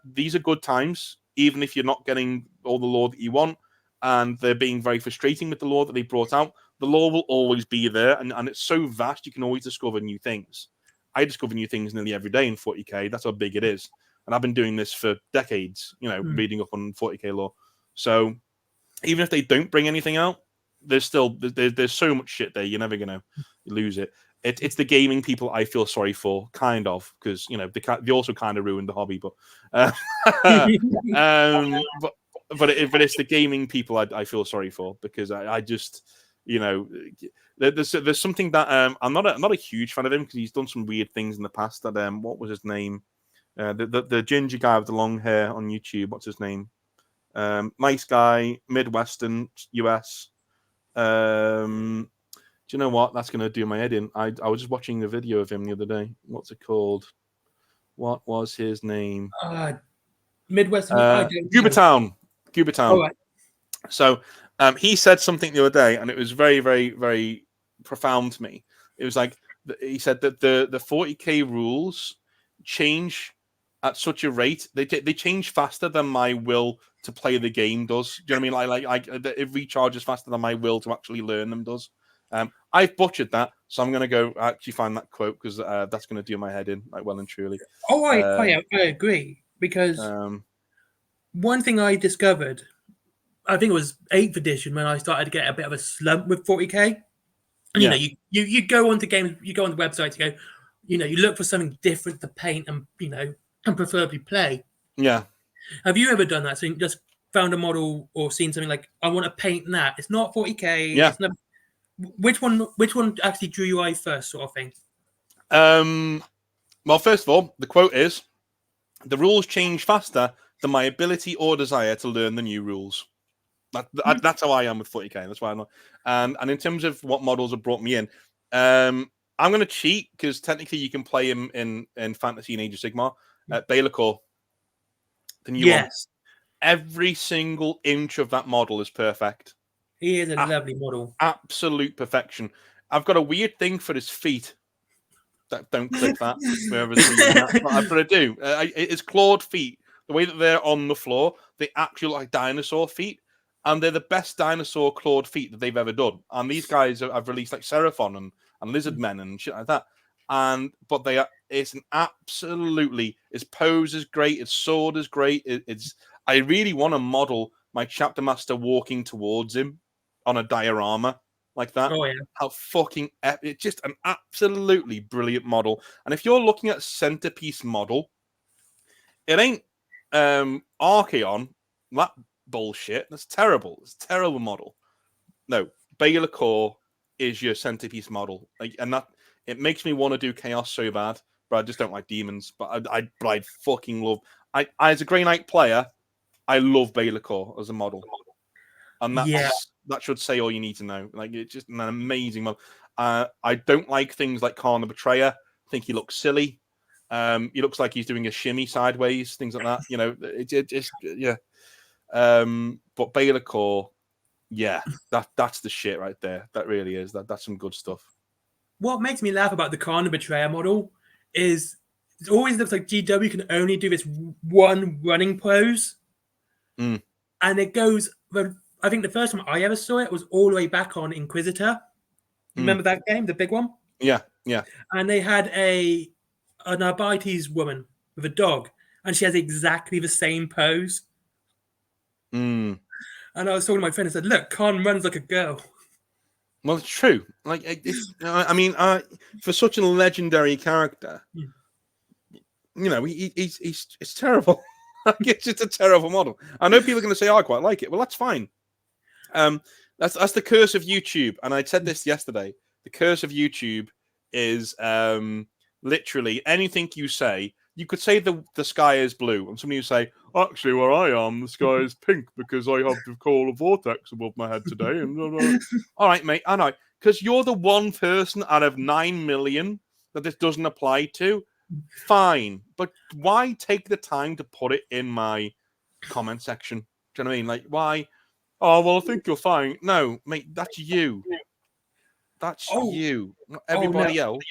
these are good times, even if you're not getting all the lore that you want and they're being very frustrating with the lore that they brought out. The lore will always be there, and it's so vast, you can always discover new things. I discover new things nearly every day in 40k. That's how big it is. And I've been doing this for decades, you know, reading up on 40k lore. So even if they don't bring anything out, there's still there's so much shit there. You're never gonna lose it. It's the gaming people I feel sorry for, kind of, because you know they also kind of ruined the hobby. But but it's the gaming people I feel sorry for, because I just, you know, there's something that I'm not a huge fan of him because he's done some weird things in the past. That what was his name? The ginger guy with the long hair on YouTube. What's his name? Nice guy, Midwestern US. Do you know what? That's going to do my head in. I was just watching a video of him the other day. What's it called? What was his name? Midwestern. Goobertown. All right. So He said something the other day, and it was very, very, very profound to me. It was like he said that the 40k rules change at such a rate. They change faster than my will to play the game does. Do you know what I mean? Like it recharges faster than my will to actually learn them does. I've butchered that, so I'm going to go actually find that quote because that's going to do my head in, like, well and truly. Oh, I agree, because one thing I discovered, I think it was 8th edition, when I started to get a bit of a slump with 40k. And you go onto games, you go on the website, you go, you look for something different to paint and and preferably play. Yeah. Have you ever done that? So you just found a model or seen something like, I want to paint that. It's not 40k. Yeah. It's not, which one actually drew your eye first, sort of thing? Well, first of all, the quote is, "The rules change faster than my ability or desire to learn the new rules." That's how I am with 40k. That's why I'm not. And in terms of what models have brought me in, I'm going to cheat because technically you can play him in Fantasy and Age of Sigmar. Baylor, the new one. Every single inch of that model is perfect. He is a lovely model. Absolute perfection. I've got a weird thing for his feet. Don't click that. Whoever's reading that. But I do. It's clawed feet. The way that they're on the floor, they actually look like dinosaur feet. And they're the best dinosaur clawed feet that they've ever done. And these guys have released like Seraphon and Lizard Men and shit like that. But it's an absolutely, his pose is great, his sword is great. I really want to model my chapter master walking towards him on a diorama like that. Oh, yeah. How fucking epic. It's just an absolutely brilliant model. And if you're looking at centerpiece model, it ain't Archeon, that bullshit. That's terrible. It's a terrible model. No, Baylor Core is your centerpiece model. And that it makes me want to do Chaos so bad, but I just don't like demons. But I fucking love. I as a Grey Knight player, I love Baylor Core as a model. And that should say all you need to know. Like, it's just an amazing model. I don't like things like Khan the Betrayer. I think he looks silly. He looks like he's doing a shimmy sideways, things like that. It just yeah. But Baylor Core, yeah, that's the shit right there. That really is. That's some good stuff. What makes me laugh about the Khan the Betrayer model is it always looks like GW can only do this one running pose. And it goes, I think the first time I ever saw it was all the way back on Inquisitor. Remember that game, the big one? Yeah. And they had an Arbites woman with a dog, and she has exactly the same pose. And I was talking to my friend and said, "Look, Khan runs like a girl." Well, it's true. Like, for such a legendary character, it's terrible. It's just a terrible model. I know people are going to say, "Oh, I quite like it." Well, that's fine. That's the curse of YouTube. And I said this yesterday. The curse of YouTube is literally anything you say. You could say the sky is blue, and somebody would say, "Actually, where I am, the sky is pink because I have to call a vortex above my head today." And all right, mate, I know, because you're the one person out of 9 million that this doesn't apply to. Fine, but why take the time to put it in my comment section? Do you know what I mean? Like, why? Oh, well, I think you're fine. No, mate, that's you. That's you, not everybody else.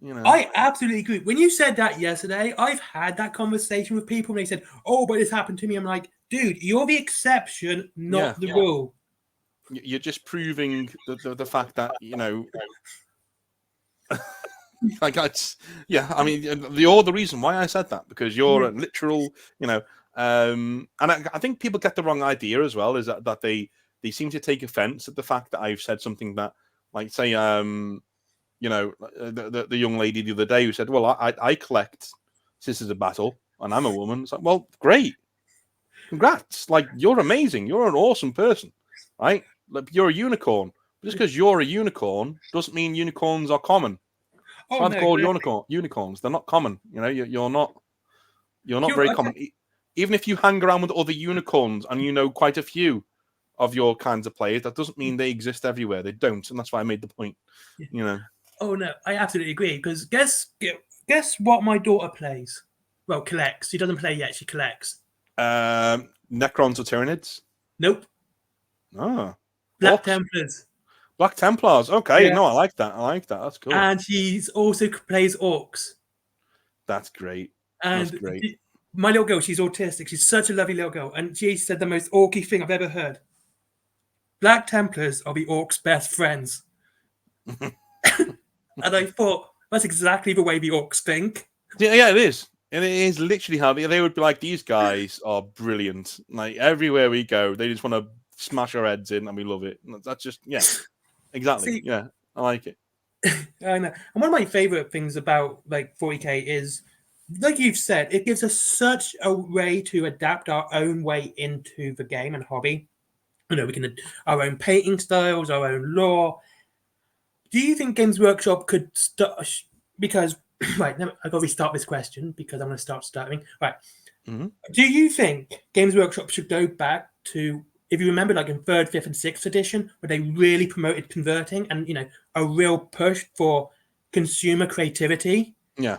I absolutely agree. When you said that yesterday, I've had that conversation with people and they said, "Oh, but this happened to me." I'm like, dude, you're the exception, not the rule. You're just proving the fact that, like, I mean, you're the reason why I said that, because you're a literal, and I think people get the wrong idea as well, is that they seem to take offense at the fact that I've said something that, like, say, the young lady the other day who said, "Well, I collect Sisters of Battle and I'm a woman." It's like, well, great. Congrats. Like, you're amazing. You're an awesome person, right? Like, you're a unicorn. But just because you're a unicorn doesn't mean unicorns are common. It's hard to call unicorns. They're not common. You're not very common. Even if you hang around with other unicorns and quite a few of your kinds of players, that doesn't mean they exist everywhere. They don't, and that's why I made the point. Oh no, I absolutely agree. Because guess what my daughter plays? Well, collects. She doesn't play yet. She collects. Necrons or Tyranids? Nope. Ah, Black orcs. Templars. Black Templars. Okay, Yeah. no, I like that. That's cool. And she's also plays orcs. That's great. That's And great. my little girl, she's autistic. She's such a lovely little girl. And she said the most orky thing I've ever heard. Black Templars are the orcs' best friends. And I thought, that's exactly the way the orcs think. Yeah, it is. And it is literally how they would be like, these guys are brilliant. Like, everywhere we go, they just want to smash our heads in, and we love it. That's just, yeah, exactly. See, yeah, I like it. I know. And one of my favorite things about like 40k is, like you've said, it gives us such a way to adapt our own way into the game and hobby. You know, we can our own painting styles, our own lore. Do you think Games Workshop could start? Because right, I got to restart this question because I'm going to start stuttering. Right. Mhm. Do you think Games Workshop should go back to, if you remember, like in 3rd, 5th, and 6th edition, where they really promoted converting and, you know, a real push for consumer creativity? Yeah.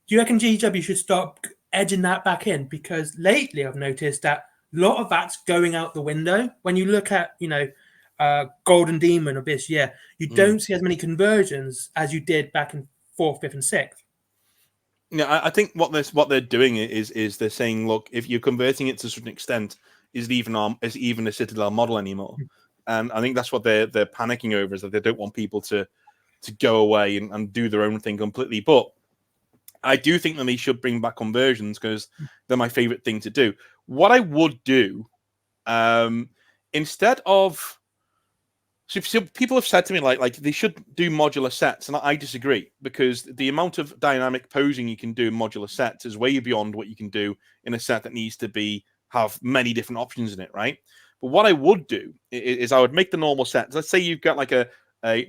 Do you reckon GW should start edging that back in? Because lately I've noticed that a lot of that's going out the window. When you look at, you know, Golden Demon of this year, you don't see as many conversions as you did back in 4th, 5th, and 6th. Yeah, I think what they're doing is they're saying, look, if you're converting it to a certain extent, is it even a Citadel model anymore? And I think that's what they're panicking over, is that they don't want people to go away and do their own thing completely. But I do think that they should bring back conversions, because they're my favorite thing to do. What I would do, instead of, so people have said to me like they should do modular sets, and I disagree, because the amount of dynamic posing you can do in modular sets is way beyond what you can do in a set that needs to have many different options in it, right? But what I would do is I would make the normal sets. Let's say you've got like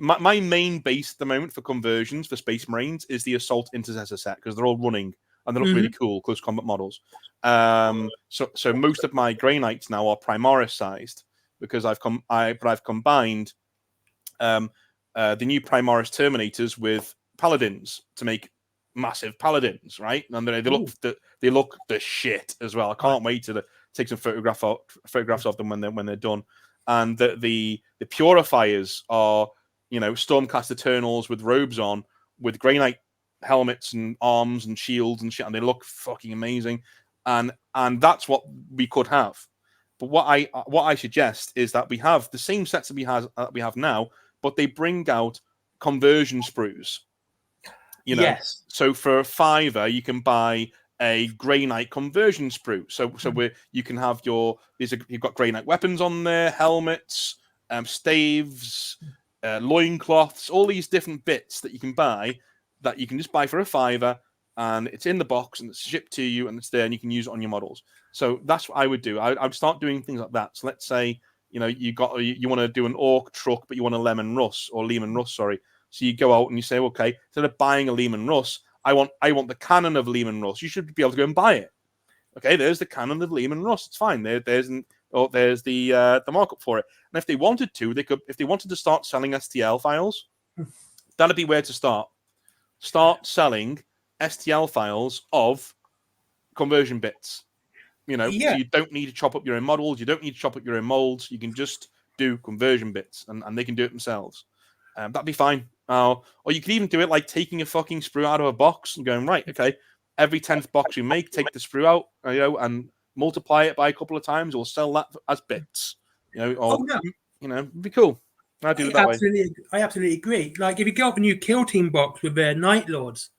my main base at the moment for conversions for Space Marines is the Assault Intercessor set, because they're all running and they look really cool, close combat models. So most of my Grey Knights now are Primaris sized, because I've combined the new Primaris Terminators with Paladins to make massive Paladins, right? And they look the shit as well. I can't wait to take some photographs of them when they're done. And the Purifiers are, you know, Stormcast Eternals with robes on, with Grey Knight helmets and arms and shields and shit, and they look fucking amazing. And that's what we could have. But what I suggest is that we have the same sets that we have now, but they bring out conversion sprues. You know, Yes. so for $5 you can buy a Grey Knight conversion sprue. So you can have you've got Grey Knight weapons on there, helmets, staves, loincloths, all these different bits that you can buy, that you can just buy for $5, and it's in the box and it's shipped to you and it's there and you can use it on your models. So that's what I would do. I'd start doing things like that. So let's say, you know, you want to do an Orc truck, but you want a Leman Russ. Sorry. So you go out and you say, okay, instead of buying a Leman Russ, I want the cannon of Leman Russ. You should be able to go and buy it. Okay, there's the cannon of Leman Russ. It's fine. There's the markup for it. And if they wanted to start selling STL files, that'd be where to start. Start selling STL files of conversion bits. You know, Yeah. so you don't need to chop up your own models. You don't need to chop up your own molds. You can just do conversion bits, and they can do it themselves. That'd be fine. Or you could even do it like taking a fucking sprue out of a box and going, right, okay, every 10th box you make, take the sprue out, you know, and multiply it by a couple of times, or sell that as bits. You know, or you know, it'd be cool. I'd do it that way. I absolutely agree. Like if you get up a new Kill Team box with their Night Lords,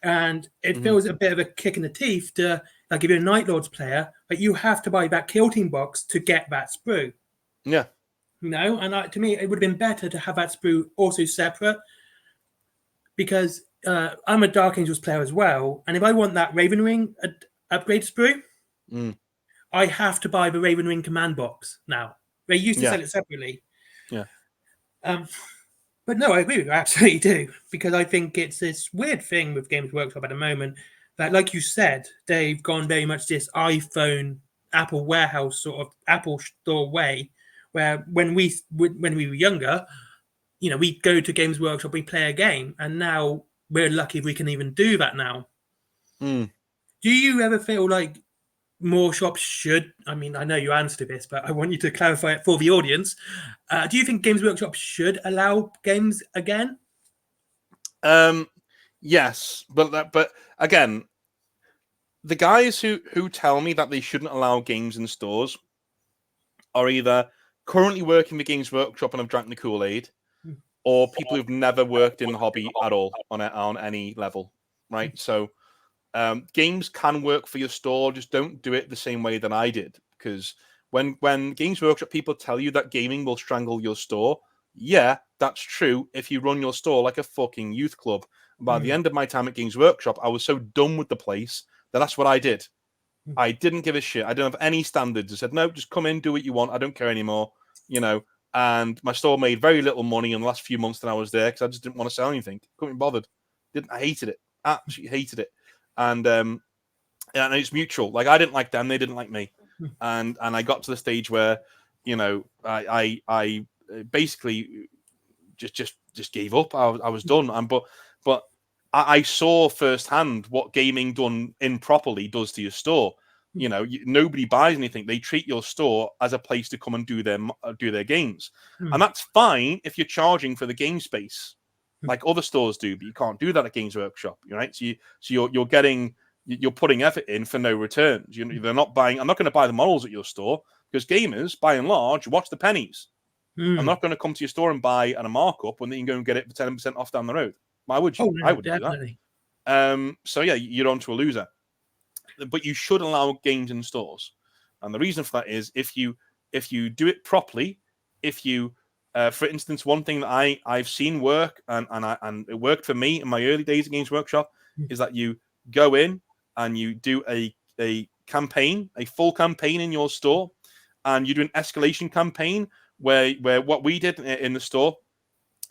and it feels a bit of a kick in the teeth to, like, if you're a Night Lords player, but you have to buy that Kill Team box to get that sprue. Yeah. You know, and to me, it would have been better to have that sprue also separate, because I'm a Dark Angels player as well, and if I want that Raven Ring upgrade sprue, I have to buy the Raven Ring command box now. They used to sell it separately. Yeah. But no, I agree with you. I absolutely do, because I think it's this weird thing with Games Workshop at the moment that, like you said, they've gone very much this iPhone, Apple warehouse sort of Apple store way, where when we were younger, you know, we go to Games Workshop, we play a game, and now we're lucky if we can even do that now. Do you ever feel like more shops should? I mean, I know you answered this, but I want you to clarify it for the audience. Do you think Games Workshop should allow games again? Yes, but again, the guys who tell me that they shouldn't allow games in stores are either currently working for Games Workshop and have drank the Kool-Aid, or people who've never worked in the hobby at all on any level, right? So games can work for your store, just don't do it the same way that I did. Because when Games Workshop people tell you that gaming will strangle your store, yeah, that's true if you run your store like a fucking youth club. By the end of my time at Games Workshop, I was so done with the place that that's what I did. I didn't give a shit. I didn't have any standards. I said, no, just come in, do what you want. I don't care anymore, you know. And my store made very little money in the last few months that I was there because I just didn't want to sell anything. Couldn't be bothered. I hated it. Absolutely hated it. And it's mutual. Like, I didn't like them, they didn't like me. And I got to the stage where, you know, I basically just gave up. I was done. But I saw firsthand what gaming done improperly does to your store. You know, nobody buys anything. They treat your store as a place to come and do their games, and that's fine if you're charging for the game space, like other stores do. But you can't do that at Games Workshop, right? So you're putting effort in for no returns. They're not buying. I'm not going to buy the models at your store because gamers, by and large, watch the pennies. I'm not going to come to your store and buy at a markup when you can go and get it for 10% off down the road. Why would you? Oh, no, I would definitely. do that. So yeah, you're onto a loser. But you should allow games in stores, and the reason for that is if you do it properly, if you, for instance, one thing that I've seen work and it worked for me in my early days at Games Workshop is that you go in and you do a campaign, a full campaign in your store, and you do an escalation campaign where what we did in the store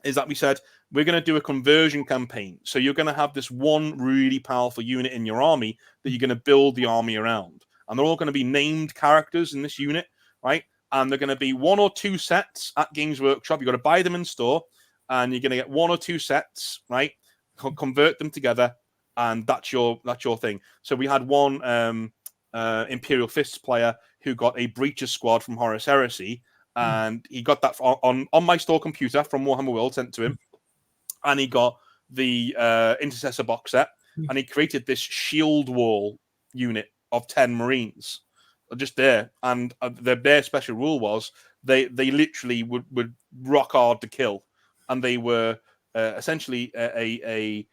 is that we said, we're going to do a conversion campaign. So you're going to have this one really powerful unit in your army that you're going to build the army around. And they're all going to be named characters in this unit, right? And they're going to be 1 or 2 sets at Games Workshop. You've got to buy them in store, and you're going to get 1 or 2 sets, right? Convert them together, and that's your thing. So we had one Imperial Fists player who got a Breacher squad from Horus Heresy, and he got that on my store computer from Warhammer World sent to him. And he got the Intercessor box set, and he created this shield wall unit of 10 Marines just there. And their special rule was they literally would rock hard to kill, and they were essentially an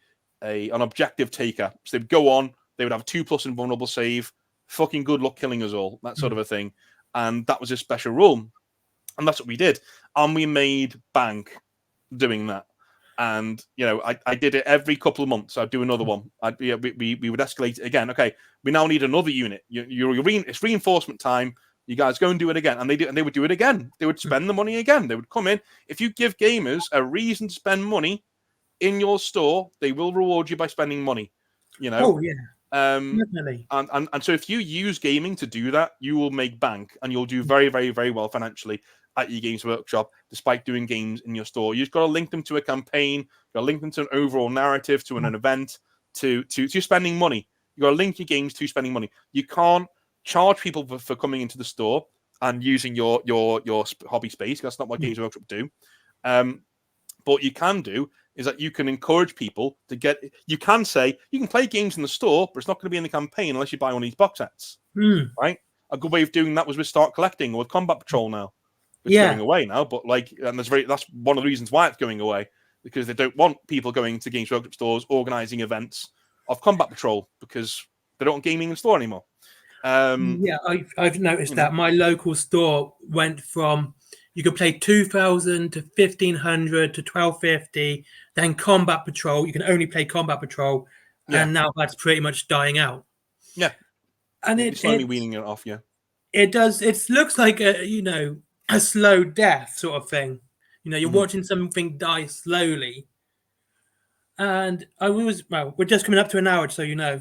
objective taker. So they'd go on, they would have a 2+ invulnerable save, fucking good luck killing us all, that sort of a thing. And that was his special rule. And that's what we did. And we made bank doing that. And, you know, I did it every couple of months. I'd do another one. We would escalate it again. Okay, we now need another unit. It's reinforcement time. You guys go and do it again. And they would do it again. They would spend the money again. They would come in. If you give gamers a reason to spend money in your store, they will reward you by spending money. You know? Oh, yeah. Definitely. And so if you use gaming to do that, you will make bank, and you'll do very, very, very well financially at your Games Workshop, despite doing games in your store. You've got to link them to a campaign, you've got to link them to an overall narrative, to an event, to spending money. You've got to link your games to spending money. You can't charge people for coming into the store and using your hobby space. That's not what Games Workshop do. But you can do is that you can encourage people to get. You can say you can play games in the store, but it's not going to be in the campaign unless you buy one of these box sets, right? A good way of doing that was with Start Collecting or with Combat Patrol now. It's going away now, but that's one of the reasons why it's going away, because they don't want people going to Games Workshop stores organising events of Combat Patrol because they don't want gaming in store anymore. I've noticed that my local store went from you could play 2,000 to 1,500 to 1,250, then Combat Patrol. You can only play Combat Patrol, and now that's pretty much dying out. Yeah, and it's slowly weaning it off. Yeah, it does. It looks like a slow death sort of thing. You know, you're watching something die slowly. And we're just coming up to an hour, so you know.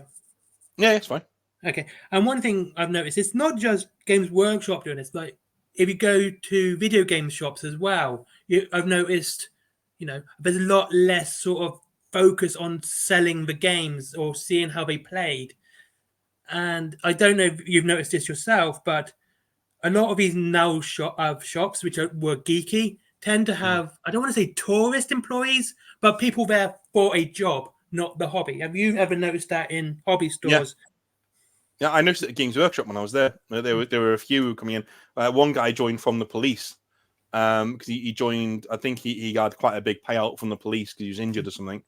Yeah, it's fine. Okay. And one thing I've noticed, it's not just Games Workshop doing this. Like, if you go to video game shops as well, I've noticed, there's a lot less sort of focus on selling the games or seeing how they played. And I don't know if you've noticed this yourself, but a lot of these now shops, which were geeky, tend to have, I don't want to say tourist employees, but people there for a job, not the hobby. Have you ever noticed that in hobby stores? Yeah, I noticed it at Games Workshop when I was there. There were a few coming in. One guy joined from the police because he joined. I think he had quite a big payout from the police because he was injured or something,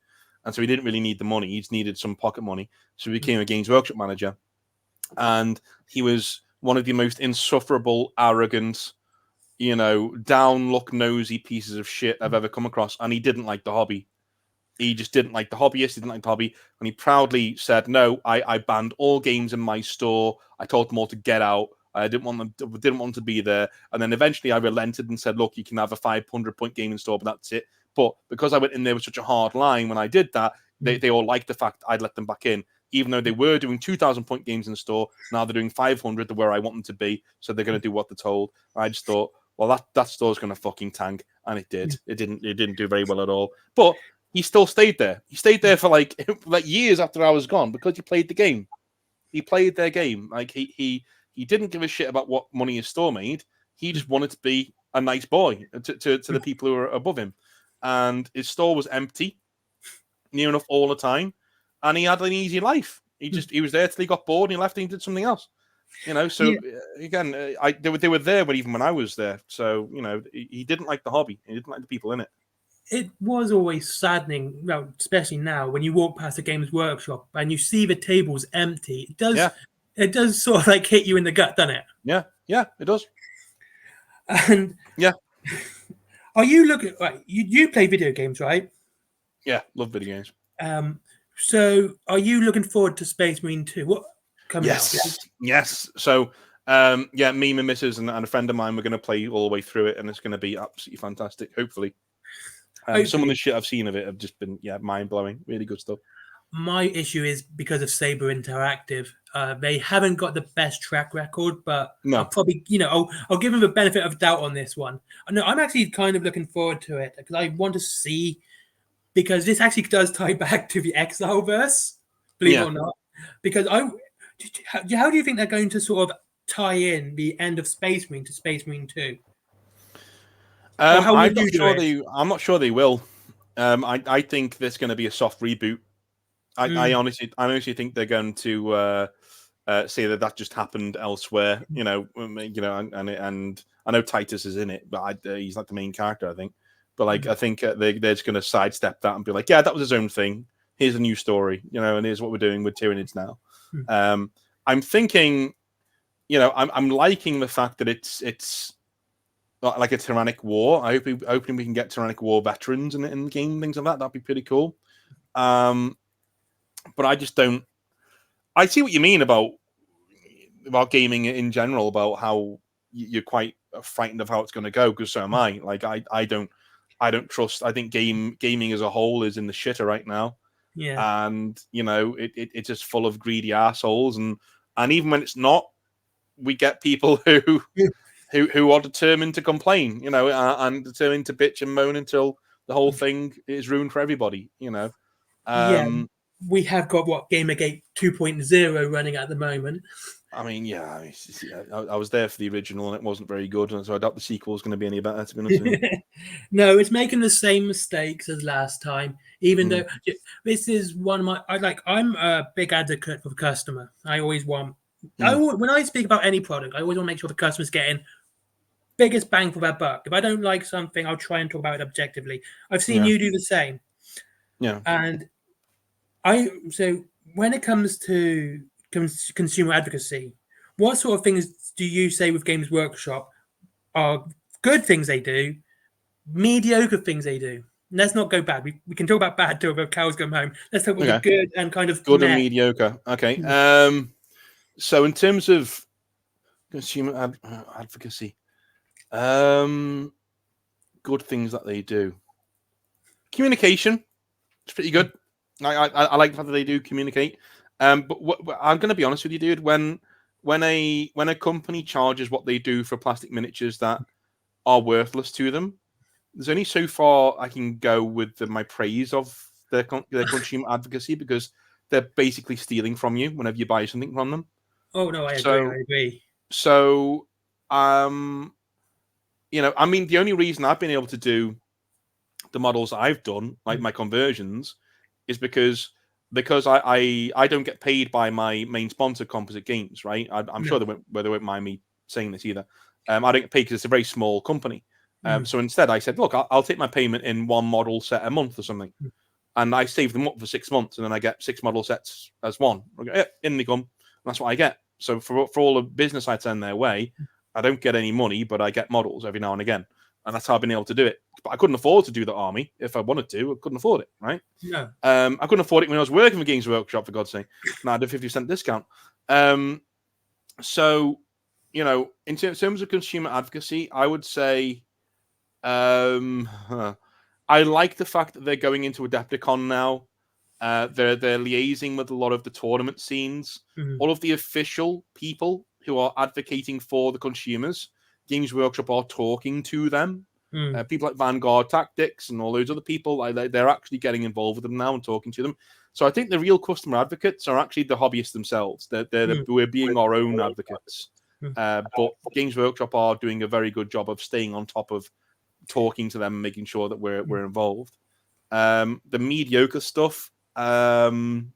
and so he didn't really need the money. He just needed some pocket money, so he became a Games Workshop manager. And he was one of the most insufferable, arrogant, down look nosy pieces of shit I've ever come across. And he didn't like the hobby. He just didn't like the hobbyist. He didn't like the hobby. And he proudly said, no, I banned all games in my store. I told them all to get out. I didn't want them to be there. And then eventually I relented and said, look, you can have a 500-point game in store, but that's it. But because I went in there with such a hard line when I did that, they all liked the fact I'd let them back in. Even though they were doing 2,000-point games in the store, now they're doing 500, to where I want them to be. So they're going to do what they're told. I just thought, well, that store's going to fucking tank. And it did. It didn't do very well at all. But he still stayed there. He stayed there for like years after I was gone because he played the game. He played their game. Like he didn't give a shit about what money his store made. He just wanted to be a nice boy to the people who were above him. And his store was empty near enough all the time. And he had an easy life. He was there till he got bored and he left and he did something else. So again, they were there even when I was there. So, he didn't like the hobby. He didn't like the people in it. It was always saddening, well, especially now, when you walk past a Games Workshop and you see the tables empty. It does sort of like hit you in the gut, doesn't it? Yeah, it does. And are you looking? Right, you play video games, right? Yeah, love video games. So are you looking forward to Space Marine 2? What coming out? Yes. So me, my missus, and a friend of mine, we're going to play all the way through it, and it's going to be absolutely fantastic. Hopefully. Some of the shit I've seen of it have just been mind blowing. Really good stuff. My issue is because of Saber Interactive. They haven't got the best track record, but I'll probably, I'll give them the benefit of doubt on this one. No, I'm actually kind of looking forward to it because I want to see, because this actually does tie back to the Exile verse, believe it or not. Because how do you think they're going to sort of tie in the end of Space Marine to Space Marine 2? I'm not sure they will. I think there's going to be a soft reboot. I honestly think they're going to say that just happened elsewhere. And I know Titus is in it, but he's like the main character, I think. But I think they're just going to sidestep that and be like, yeah, that was his own thing. Here's a new story, and here's what we're doing with Tyranids now. I'm thinking, I'm liking the fact that it's like a tyrannic war. Hoping we can get tyrannic war veterans in the game, things like that. That'd be pretty cool. But I just don't. I see what you mean about gaming in general, about how you're quite frightened of how it's going to go. Because so am I. Like I don't trust. I think gaming as a whole is in the shitter right now. Yeah. And it's just full of greedy assholes, and even when it's not, we get people who are determined to complain, and determined to bitch and moan until the whole thing is ruined for everybody. We have got Gamergate 2.0 running at the moment. I mean, I was there for the original and it wasn't very good, and so I doubt the sequel is going to be any better, to be honest with you. No, it's making the same mistakes as last time, even though this is one of my. I'm a big advocate for the customer. I always want. When I speak about any product, I always want to make sure the customer's getting biggest bang for their buck. If I don't like something, I'll try and talk about it objectively. I've seen you do the same. Yeah. And so when it comes to consumer advocacy, what sort of things do you say with Games Workshop are good things they do, mediocre things they do? Let's not go bad. We can talk about bad till the cows come home. Let's talk about good and kind of good and mediocre. Okay. So in terms of consumer advocacy, good things that they do. Communication. It's pretty good. I like the fact that they do communicate. But I'm going to be honest with you, dude. When a company charges what they do for plastic miniatures that are worthless to them, there's only so far I can go with my praise of their consumer advocacy, because they're basically stealing from you whenever you buy something from them. Oh no, I agree. So- I agree. So, you know, I mean, the only reason I've been able to do the models I've done, like my conversions, is because I don't get paid by my main sponsor, Composite Games, right? I'm sure they won't mind me saying this either. I don't get paid because it's a very small company. So instead, I said, look, I'll take my payment in one model set a month or something, and I save them up for 6 months, and then I get 6 model sets as one. Okay, in they come. That's what I get. So for all the business I send their way, I don't get any money, but I get models every now and again. And that's how I've been able to do it. But I couldn't afford to do the army if I wanted to. I couldn't afford it, right? No. I couldn't afford it when I was working for Games Workshop, for God's sake. Now I did 50% discount. So, you know, in terms of consumer advocacy, I would say I like the fact that they're going into Adepticon now. They're liaising with a lot of the tournament scenes. All of the official people who are advocating for the consumers, Games Workshop are talking to them. People like Vanguard Tactics and all those other people, they're actually getting involved with them now and talking to them. So I think the real customer advocates are actually the hobbyists themselves. We're being our own advocates. But Games Workshop are doing a very good job of staying on top of talking to them and making sure that we're involved. The mediocre stuff, I'm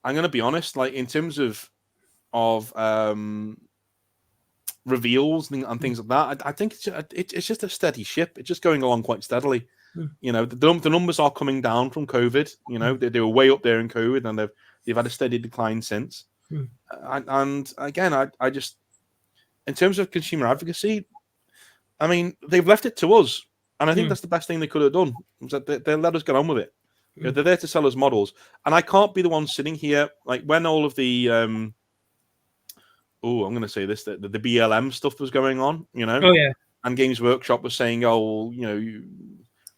gonna be honest, like in terms of reveals and things like that, I think it's just a steady ship. It's just going along quite steadily. You know, the numbers are coming down from COVID. You know, they were way up there in COVID, and they've had a steady decline since. And again, I just, in terms of consumer advocacy, I mean, they've left it to us, and I think that's the best thing they could have done. Was that they let us get on with it. You know, they're there to sell us models, and I can't be the one sitting here like when all of the I'm going to say this, the BLM stuff was going on, you know. Oh yeah. And Games Workshop was saying, oh, you know,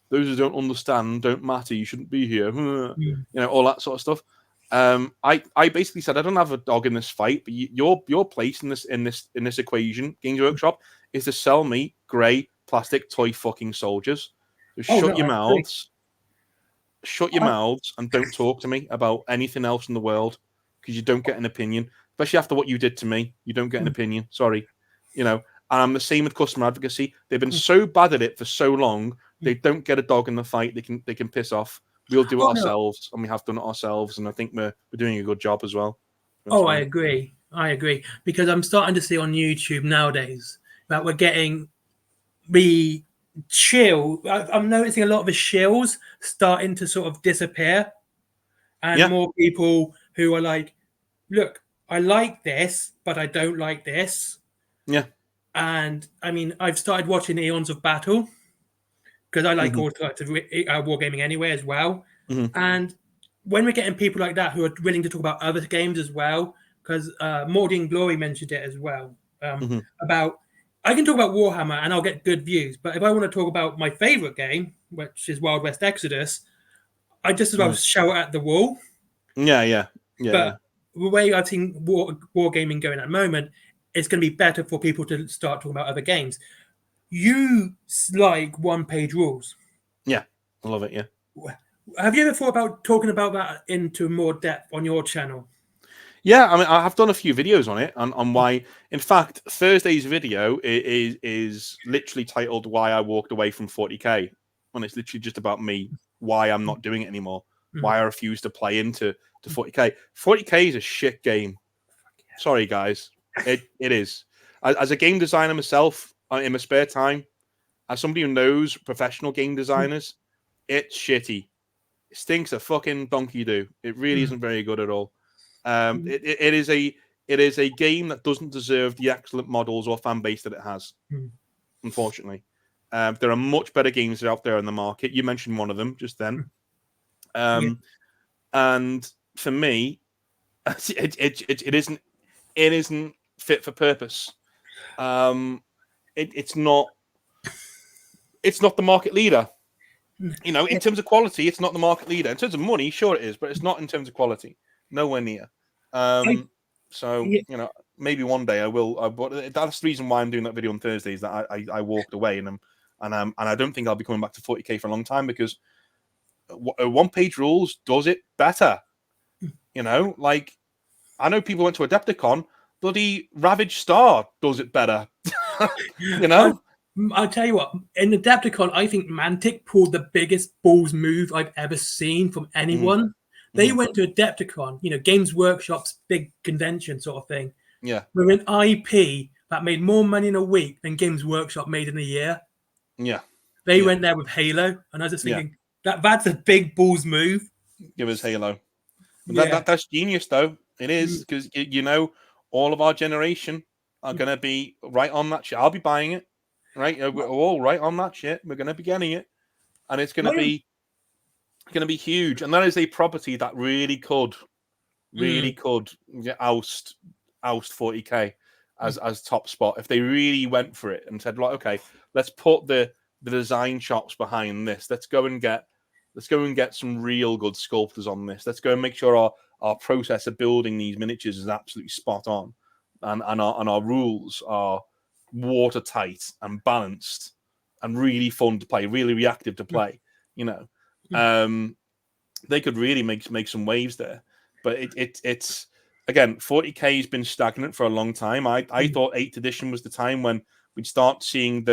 those who don't understand don't matter. You shouldn't be here. You know, all that sort of stuff. I basically said I don't have a dog in this fight, but your place in this equation, Games Workshop, is to sell me grey plastic toy fucking soldiers. So shut your mouths. Shut your mouths and don't talk to me about anything else in the world, because you don't get an opinion, especially after what you did to me. You don't get an opinion. Sorry, you know. And I'm the same with customer advocacy. They've been so bad at it for so long. They don't get a dog in the fight. They can piss off. We'll do it ourselves, and we have done it ourselves. And I think we're doing a good job as well. Oh, I agree. I agree, because I'm starting to see on YouTube nowadays that we're getting the shield. I'm noticing a lot of the shills starting to sort of disappear, and more people who are like, "Look, I like this, but I don't like this." Yeah. And I mean, I've started watching Eons of Battle because I like all types of wargaming anyway as well. And when we're getting people like that who are willing to talk about other games as well, because Mordian Glory mentioned it as well, about I can talk about Warhammer and I'll get good views, but if I want to talk about my favorite game, which is Wild West Exodus, I just as well shout at the wall. Yeah. But the way I've seen wargaming going at the moment, it's going to be better for people to start talking about other games. You like one-page rules. Yeah, I love it. Yeah. Have you ever thought about talking about that into more depth on your channel? Yeah, I mean, I have done a few videos on it, on why. In fact, Thursday's video is literally titled "Why I Walked Away from 40k," and it's literally just about me, why I'm not doing it anymore, why I refuse to play into 40k. 40k is a shit game. Sorry, guys, it is. As a game designer myself, in my spare time, as somebody who knows professional game designers, it's shitty. It stinks a fucking donkey do. It really isn't very good at all. It is a game that doesn't deserve the excellent models or fan base that it has. Unfortunately, there are much better games out there in the market. You mentioned one of them just then, and for me, it isn't fit for purpose. It's not the market leader. You know, in terms of quality, it's not the market leader. In terms of money, sure it is, but it's not in terms of quality. Nowhere near. So you know, maybe one day I will. But that's the reason why I'm doing that video on Thursday, is that I walked away, and I don't think I'll be coming back to 40k for a long time, because one-page rules does it better. You know, like I know people went to Adepticon, bloody Ravage Star does it better. You know, I'll tell you what. In Adepticon, I think Mantic pulled the biggest balls move I've ever seen from anyone. They went to Adepticon, Games Workshop's big convention sort of thing. Yeah. With an IP that made more money in a week than Games Workshop made in a year. Yeah. They went there with Halo, and I was just thinking that's a big balls move. Give us Halo. But that's genius, though. It is, because all of our generation are going to be right on that shit. I'll be buying it, right? We're all right on that shit. We're going to be getting it, and it's going to be huge. And that is a property that really could oust 40K as top spot if they really went for it and said, like, okay, let's put the design shops behind this. Let's go and get some real good sculptors on this. Let's go and make sure our process of building these miniatures is absolutely spot on, and our rules are watertight and balanced and really fun to play, really reactive to play. They could really make some waves there. But it's again, 40K has been stagnant for a long time. I thought 8th edition was the time when we'd start seeing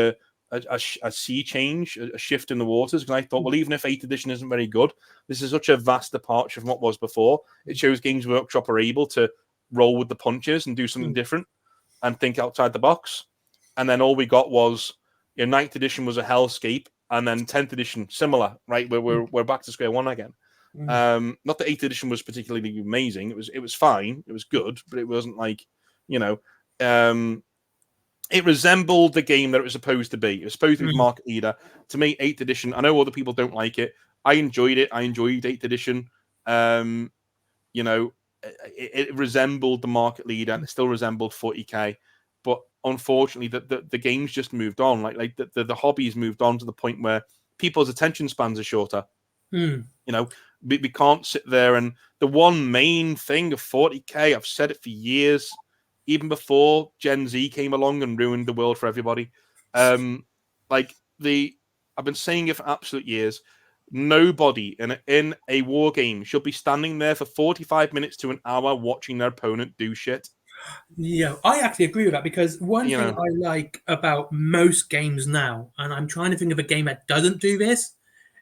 a sea change, a shift in the waters. Because I thought, well, even if 8th edition isn't very good, this is such a vast departure from what was before. It shows Games Workshop are able to roll with the punches and do something different and think outside the box. And then all we got was 9th edition was a hellscape, and then 10th edition similar, right? We're back to square one again. Not that 8th edition was particularly amazing. It was fine. It was good, but it wasn't like, it resembled the game that it was supposed to be. It was supposed to be market leader. To me, 8th edition, I know other people don't like it. I enjoyed it. I enjoyed 8th edition. It resembled the market leader, and it still resembled 40K. But unfortunately, the game's just moved on. Like the hobby's moved on to the point where people's attention spans are shorter. We can't sit there, and the one main thing of 40K, I've said it for years, even before Gen Z came along and ruined the world for everybody. I've been saying it for absolute years. Nobody in a war game should be standing there for 45 minutes to an hour watching their opponent do shit. Yeah, I actually agree with that, because one thing I like about most games now, and I'm trying to think of a game that doesn't do this,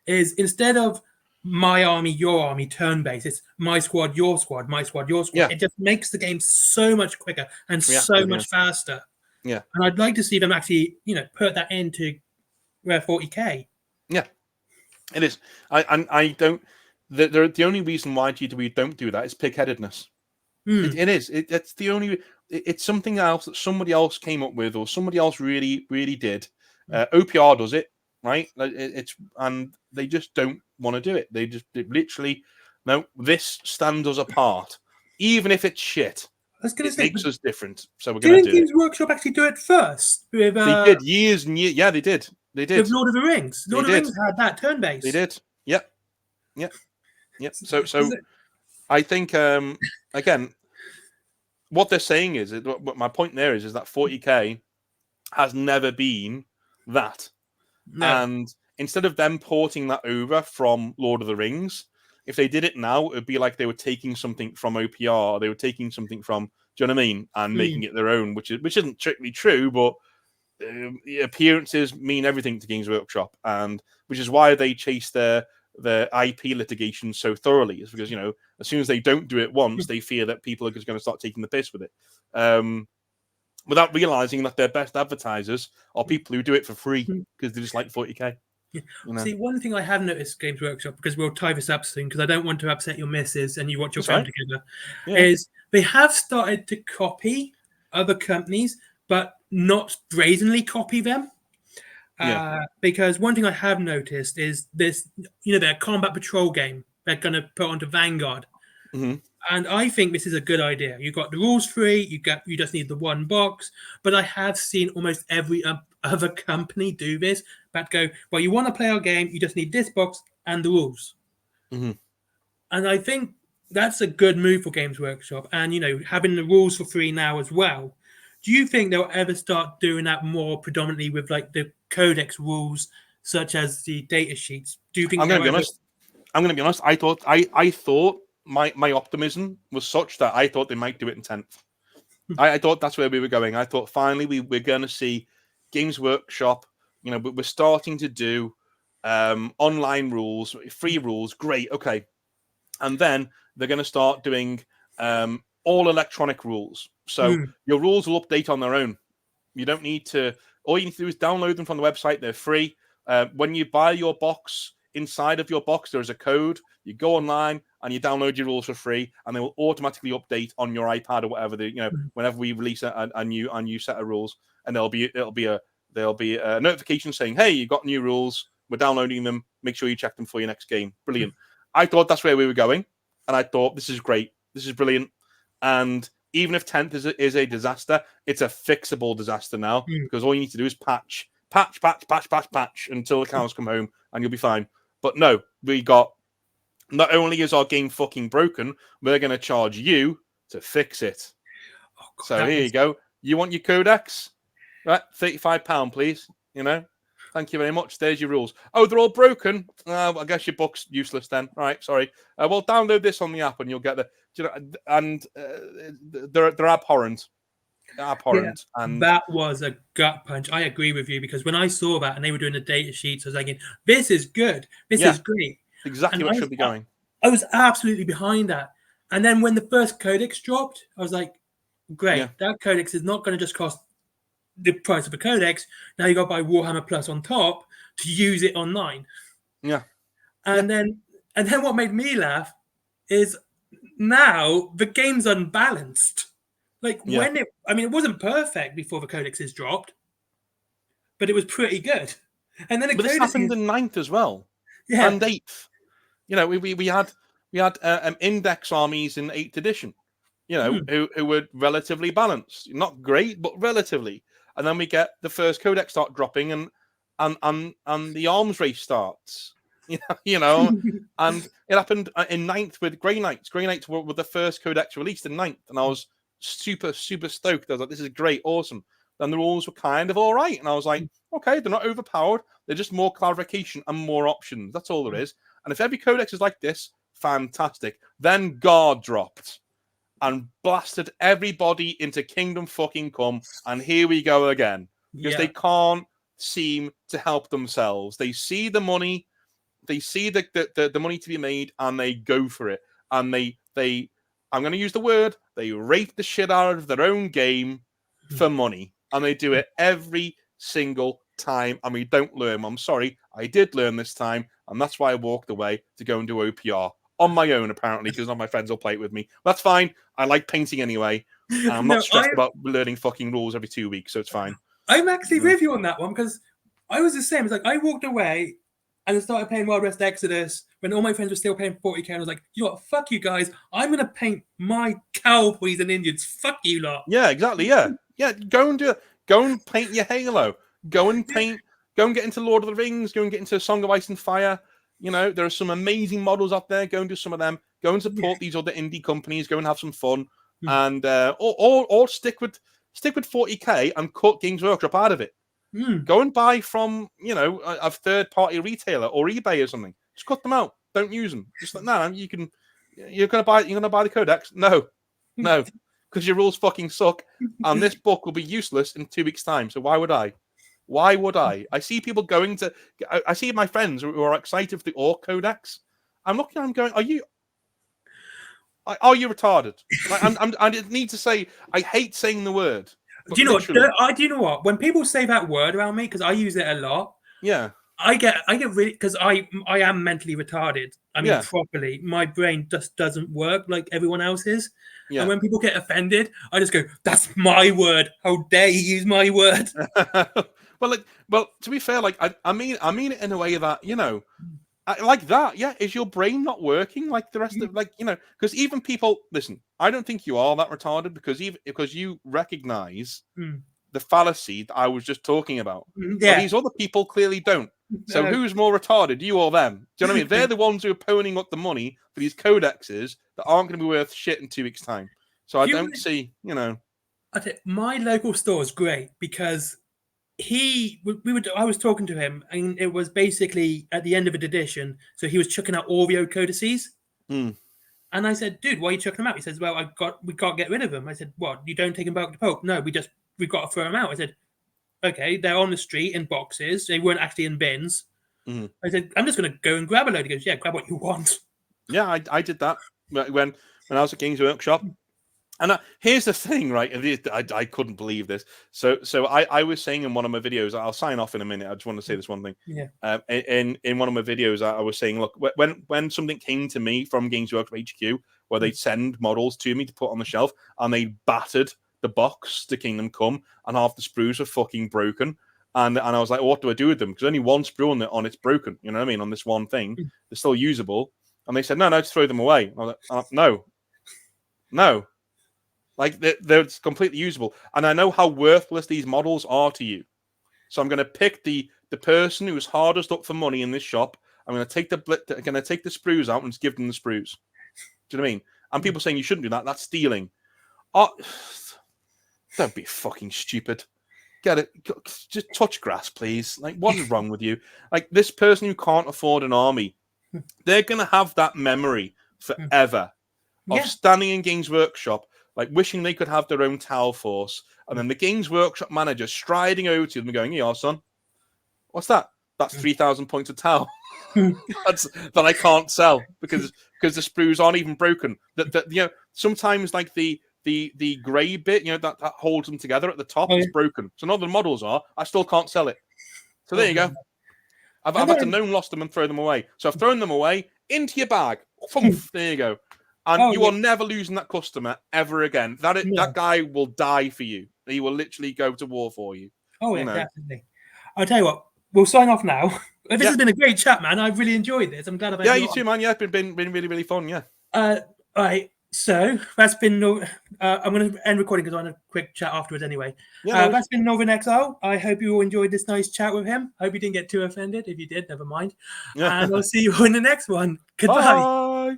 is instead of my army, your army, turn-based, it's my squad, your squad, my squad, your squad. Yeah. It just makes the game so much quicker and so much faster. Yeah. And I'd like to see them actually, put that into 40K. Yeah, it is. I don't. The only reason why GW don't do that is pig-headedness. It is. It's the only. It's something else that somebody else came up with, or somebody else really, really did. OPR does it, right? And they just don't want to do it. They literally, no, this stands us apart, even if it's shit. It makes us different, so we're going to do it. Didn't Games Workshop actually do it first? They did years and years. Yeah, they did. They did. With Lord of the Rings. Lord of the Rings had that turn-based. They did. Yep. So I think again, what they're saying is, what my point there is that 40K has never been that. No. And instead of them porting that over from Lord of the Rings, if they did it now, it would be like they were taking something from OPR, they were taking something from, do you know what I mean, and making it their own, which isn't strictly true, but appearances mean everything to Games Workshop, and which is why they chase their IP litigation so thoroughly. Is because as soon as they don't do it once, they fear that people are just going to start taking the piss with it, without realizing that their best advertisers are people who do it for free because they just like 40K. Yeah. See, one thing I have noticed, Games Workshop, because we'll tie this up soon, because I don't want to upset your missus and you watch your film together, is they have started to copy other companies, but not brazenly copy them. Because one thing I have noticed is this, their Combat Patrol game they're going to put onto Vanguard. And I think this is a good idea. You've got the rules free, you just need the one box. But I have seen almost every other company do this, that go, well, you want to play our game, you just need this box and the rules. And I think that's a good move for Games Workshop. And, having the rules for free now as well. Do you think they'll ever start doing that more predominantly with like the codex rules, such as the data sheets? Do you think I'm going to be honest? I'm going to be honest. I thought my optimism was such that I thought they might do it in 10th. I thought that's where we were going. I thought finally we're going to see Games Workshop. You know, we're starting to do online rules, free rules. Great, okay. And then they're going to start doing all electronic rules. So your rules will update on their own. You don't need to. All you need to do is download them from the website. They're free. When you buy your box, inside of your box, there is a code. You go online and you download your rules for free, and they will automatically update on your iPad or whatever. Whenever we release a new set of rules, and there'll be a notification saying, "Hey, you got new rules. We're downloading them. Make sure you check them for your next game." Brilliant. I thought that's where we were going, and I thought this is great. This is brilliant. And even if 10th is a disaster, it's a fixable disaster now because all you need to do is patch until the cows come home, and you'll be fine. But no, we got. Not only is our game fucking broken, we're going to charge you to fix it. Oh, God, so here you go. You want your codex? Right, £35, please. Thank you very much. There's your rules. Oh, they're all broken. I guess your book's useless then. All right, sorry. Well, download this on the app, and you'll get and they're abhorrent. Abhorrent. Yeah, and that was a gut punch. I agree with you because when I saw that and they were doing the data sheets, I was thinking, "This is good. This is great." Exactly what should be going. I was absolutely behind that. And then when the first codex dropped, I was like, great, that codex is not going to just cost the price of a codex. Now you got to buy Warhammer Plus on top to use it online. Yeah. And then what made me laugh is now the game's unbalanced. Like it wasn't perfect before the codexes dropped, but it was pretty good. And then this happened in 9th as well. Yeah. And 8th. We had index armies in 8th edition, who were relatively balanced, not great, but relatively. And then we get the first codex start dropping, and the arms race starts, and it happened in 9th with Grey Knights. Grey Knights were the first codex released in 9th, and I was super, super stoked. I was like, this is great, awesome. Then the rules were kind of all right, and I was like, okay, they're not overpowered. They're just more clarification and more options. That's all there is. And if every codex is like this, fantastic. Then God dropped and blasted everybody into Kingdom fucking Come. And here we go again. Because they can't seem to help themselves. They see the money. They see the money to be made, and they go for it. And they I'm going to use the word, they rape the shit out of their own game for money. And they do it every single time, and we don't learn. I'm sorry, I did learn this time, and that's why I walked away to go and do OPR on my own, apparently, because none of my friends will play it with me. That's fine. I like painting anyway. And I'm not stressed about learning fucking rules every 2 weeks, so it's fine. I'm actually with you on that one because I was the same. It's like I walked away and I started playing Wild West Exodus when all my friends were still paying 40k. And I was like, you know what? Fuck you guys. I'm going to paint my cowboys and Indians. Fuck you lot. Yeah, exactly. Yeah. Go and paint your Halo. Go and get into Lord of the Rings. Go and get into Song of Ice and Fire. There are some amazing models out there. Go and do some of them. Go and support these other indie companies. Go and have some fun. And or stick with 40k and cut Games Workshop out of it. Go and buy from a third party retailer or eBay or something. Just cut them out. Don't use them. Just like no, you're gonna buy the codex. No, because your rules fucking suck, and this book will be useless in 2 weeks' time. So why would I? Why would I? I see people going to. I see my friends who are excited for the Orc Codex. I'm looking at them going, are you retarded? I need to say, I hate saying the word. Do you know what? Do you know what? When people say that word around me, because I use it a lot. Yeah. I get really because I am mentally retarded. I mean, properly, my brain just doesn't work like everyone else's. Yeah. And when people get offended, I just go, "That's my word. How dare you use my word?" Well, to be fair, I mean it in a way that like that. Yeah, is your brain not working like the rest of because even people listen. I don't think you are that retarded because you recognize the fallacy that I was just talking about. But these other people clearly don't. So who's more retarded, you or them? Do you know what I mean? They're the ones who are ponying up the money for these codexes that aren't going to be worth shit in 2 weeks' time. So I don't see, my local store is great because I was talking to him, and it was basically at the end of an edition, so he was chucking out all the old codices. Mm. And I said, dude, why are you chucking them out? He says, well, we can't get rid of them. I said, what? You don't take them back to Pope? No, we've got to throw them out. I said, okay, they're on the street in boxes. They weren't actually in bins. Mm. I said, I'm just going to go and grab a load. He goes, yeah, grab what you want. Yeah, I did that when I was at Games Workshop. And here's the thing, right? I couldn't believe this. So I was saying in one of my videos, I'll sign off in a minute. I just want to say this one thing. Yeah. In one of my videos, I was saying, look, when something came to me from Games Workshop HQ, where they'd send models to me to put on the shelf, and they battered the box to Kingdom Come, and half the sprues were fucking broken. And I was like, what do I do with them? Because only one sprue on it's broken. You know what I mean? On this one thing, they're still usable. And they said, no, just throw them away. I was like, no. Like, they're completely usable. And I know how worthless these models are to you. So I'm going to pick the person who's hardest up for money in this shop. I'm going to take the sprues out and just give them the sprues. Do you know what I mean? And people saying you shouldn't do that. That's stealing. Oh, don't be fucking stupid. Get it. Just touch grass, please. Like, what is wrong with you? Like, this person who can't afford an army, they're going to have that memory forever of standing in Games Workshop, like wishing they could have their own Tau Force, and then the Games Workshop manager striding over to them and going, "Hey, son, what's that? That's 3,000 points of Tau that I can't sell because the sprues aren't even broken. That sometimes like the grey bit, that holds them together at the top is broken. So none of the models are. I still can't sell it. So there you go. I've had to lost them and throw them away. So I've thrown them away into your bag. There you go. And you are never losing that customer ever again. That guy will die for you. He will literally go to war for you. Oh, yeah, definitely. I'll tell you what, we'll sign off now. This has been a great chat, man. I've really enjoyed this. I'm glad I've you too, man. Yeah, it's been really, really fun, yeah. All right, so that's been... I'm going to end recording because I want a quick chat afterwards anyway. That's been Northern Exile. I hope you all enjoyed this nice chat with him. I hope you didn't get too offended. If you did, never mind. And I'll see you in the next one. Goodbye. Bye.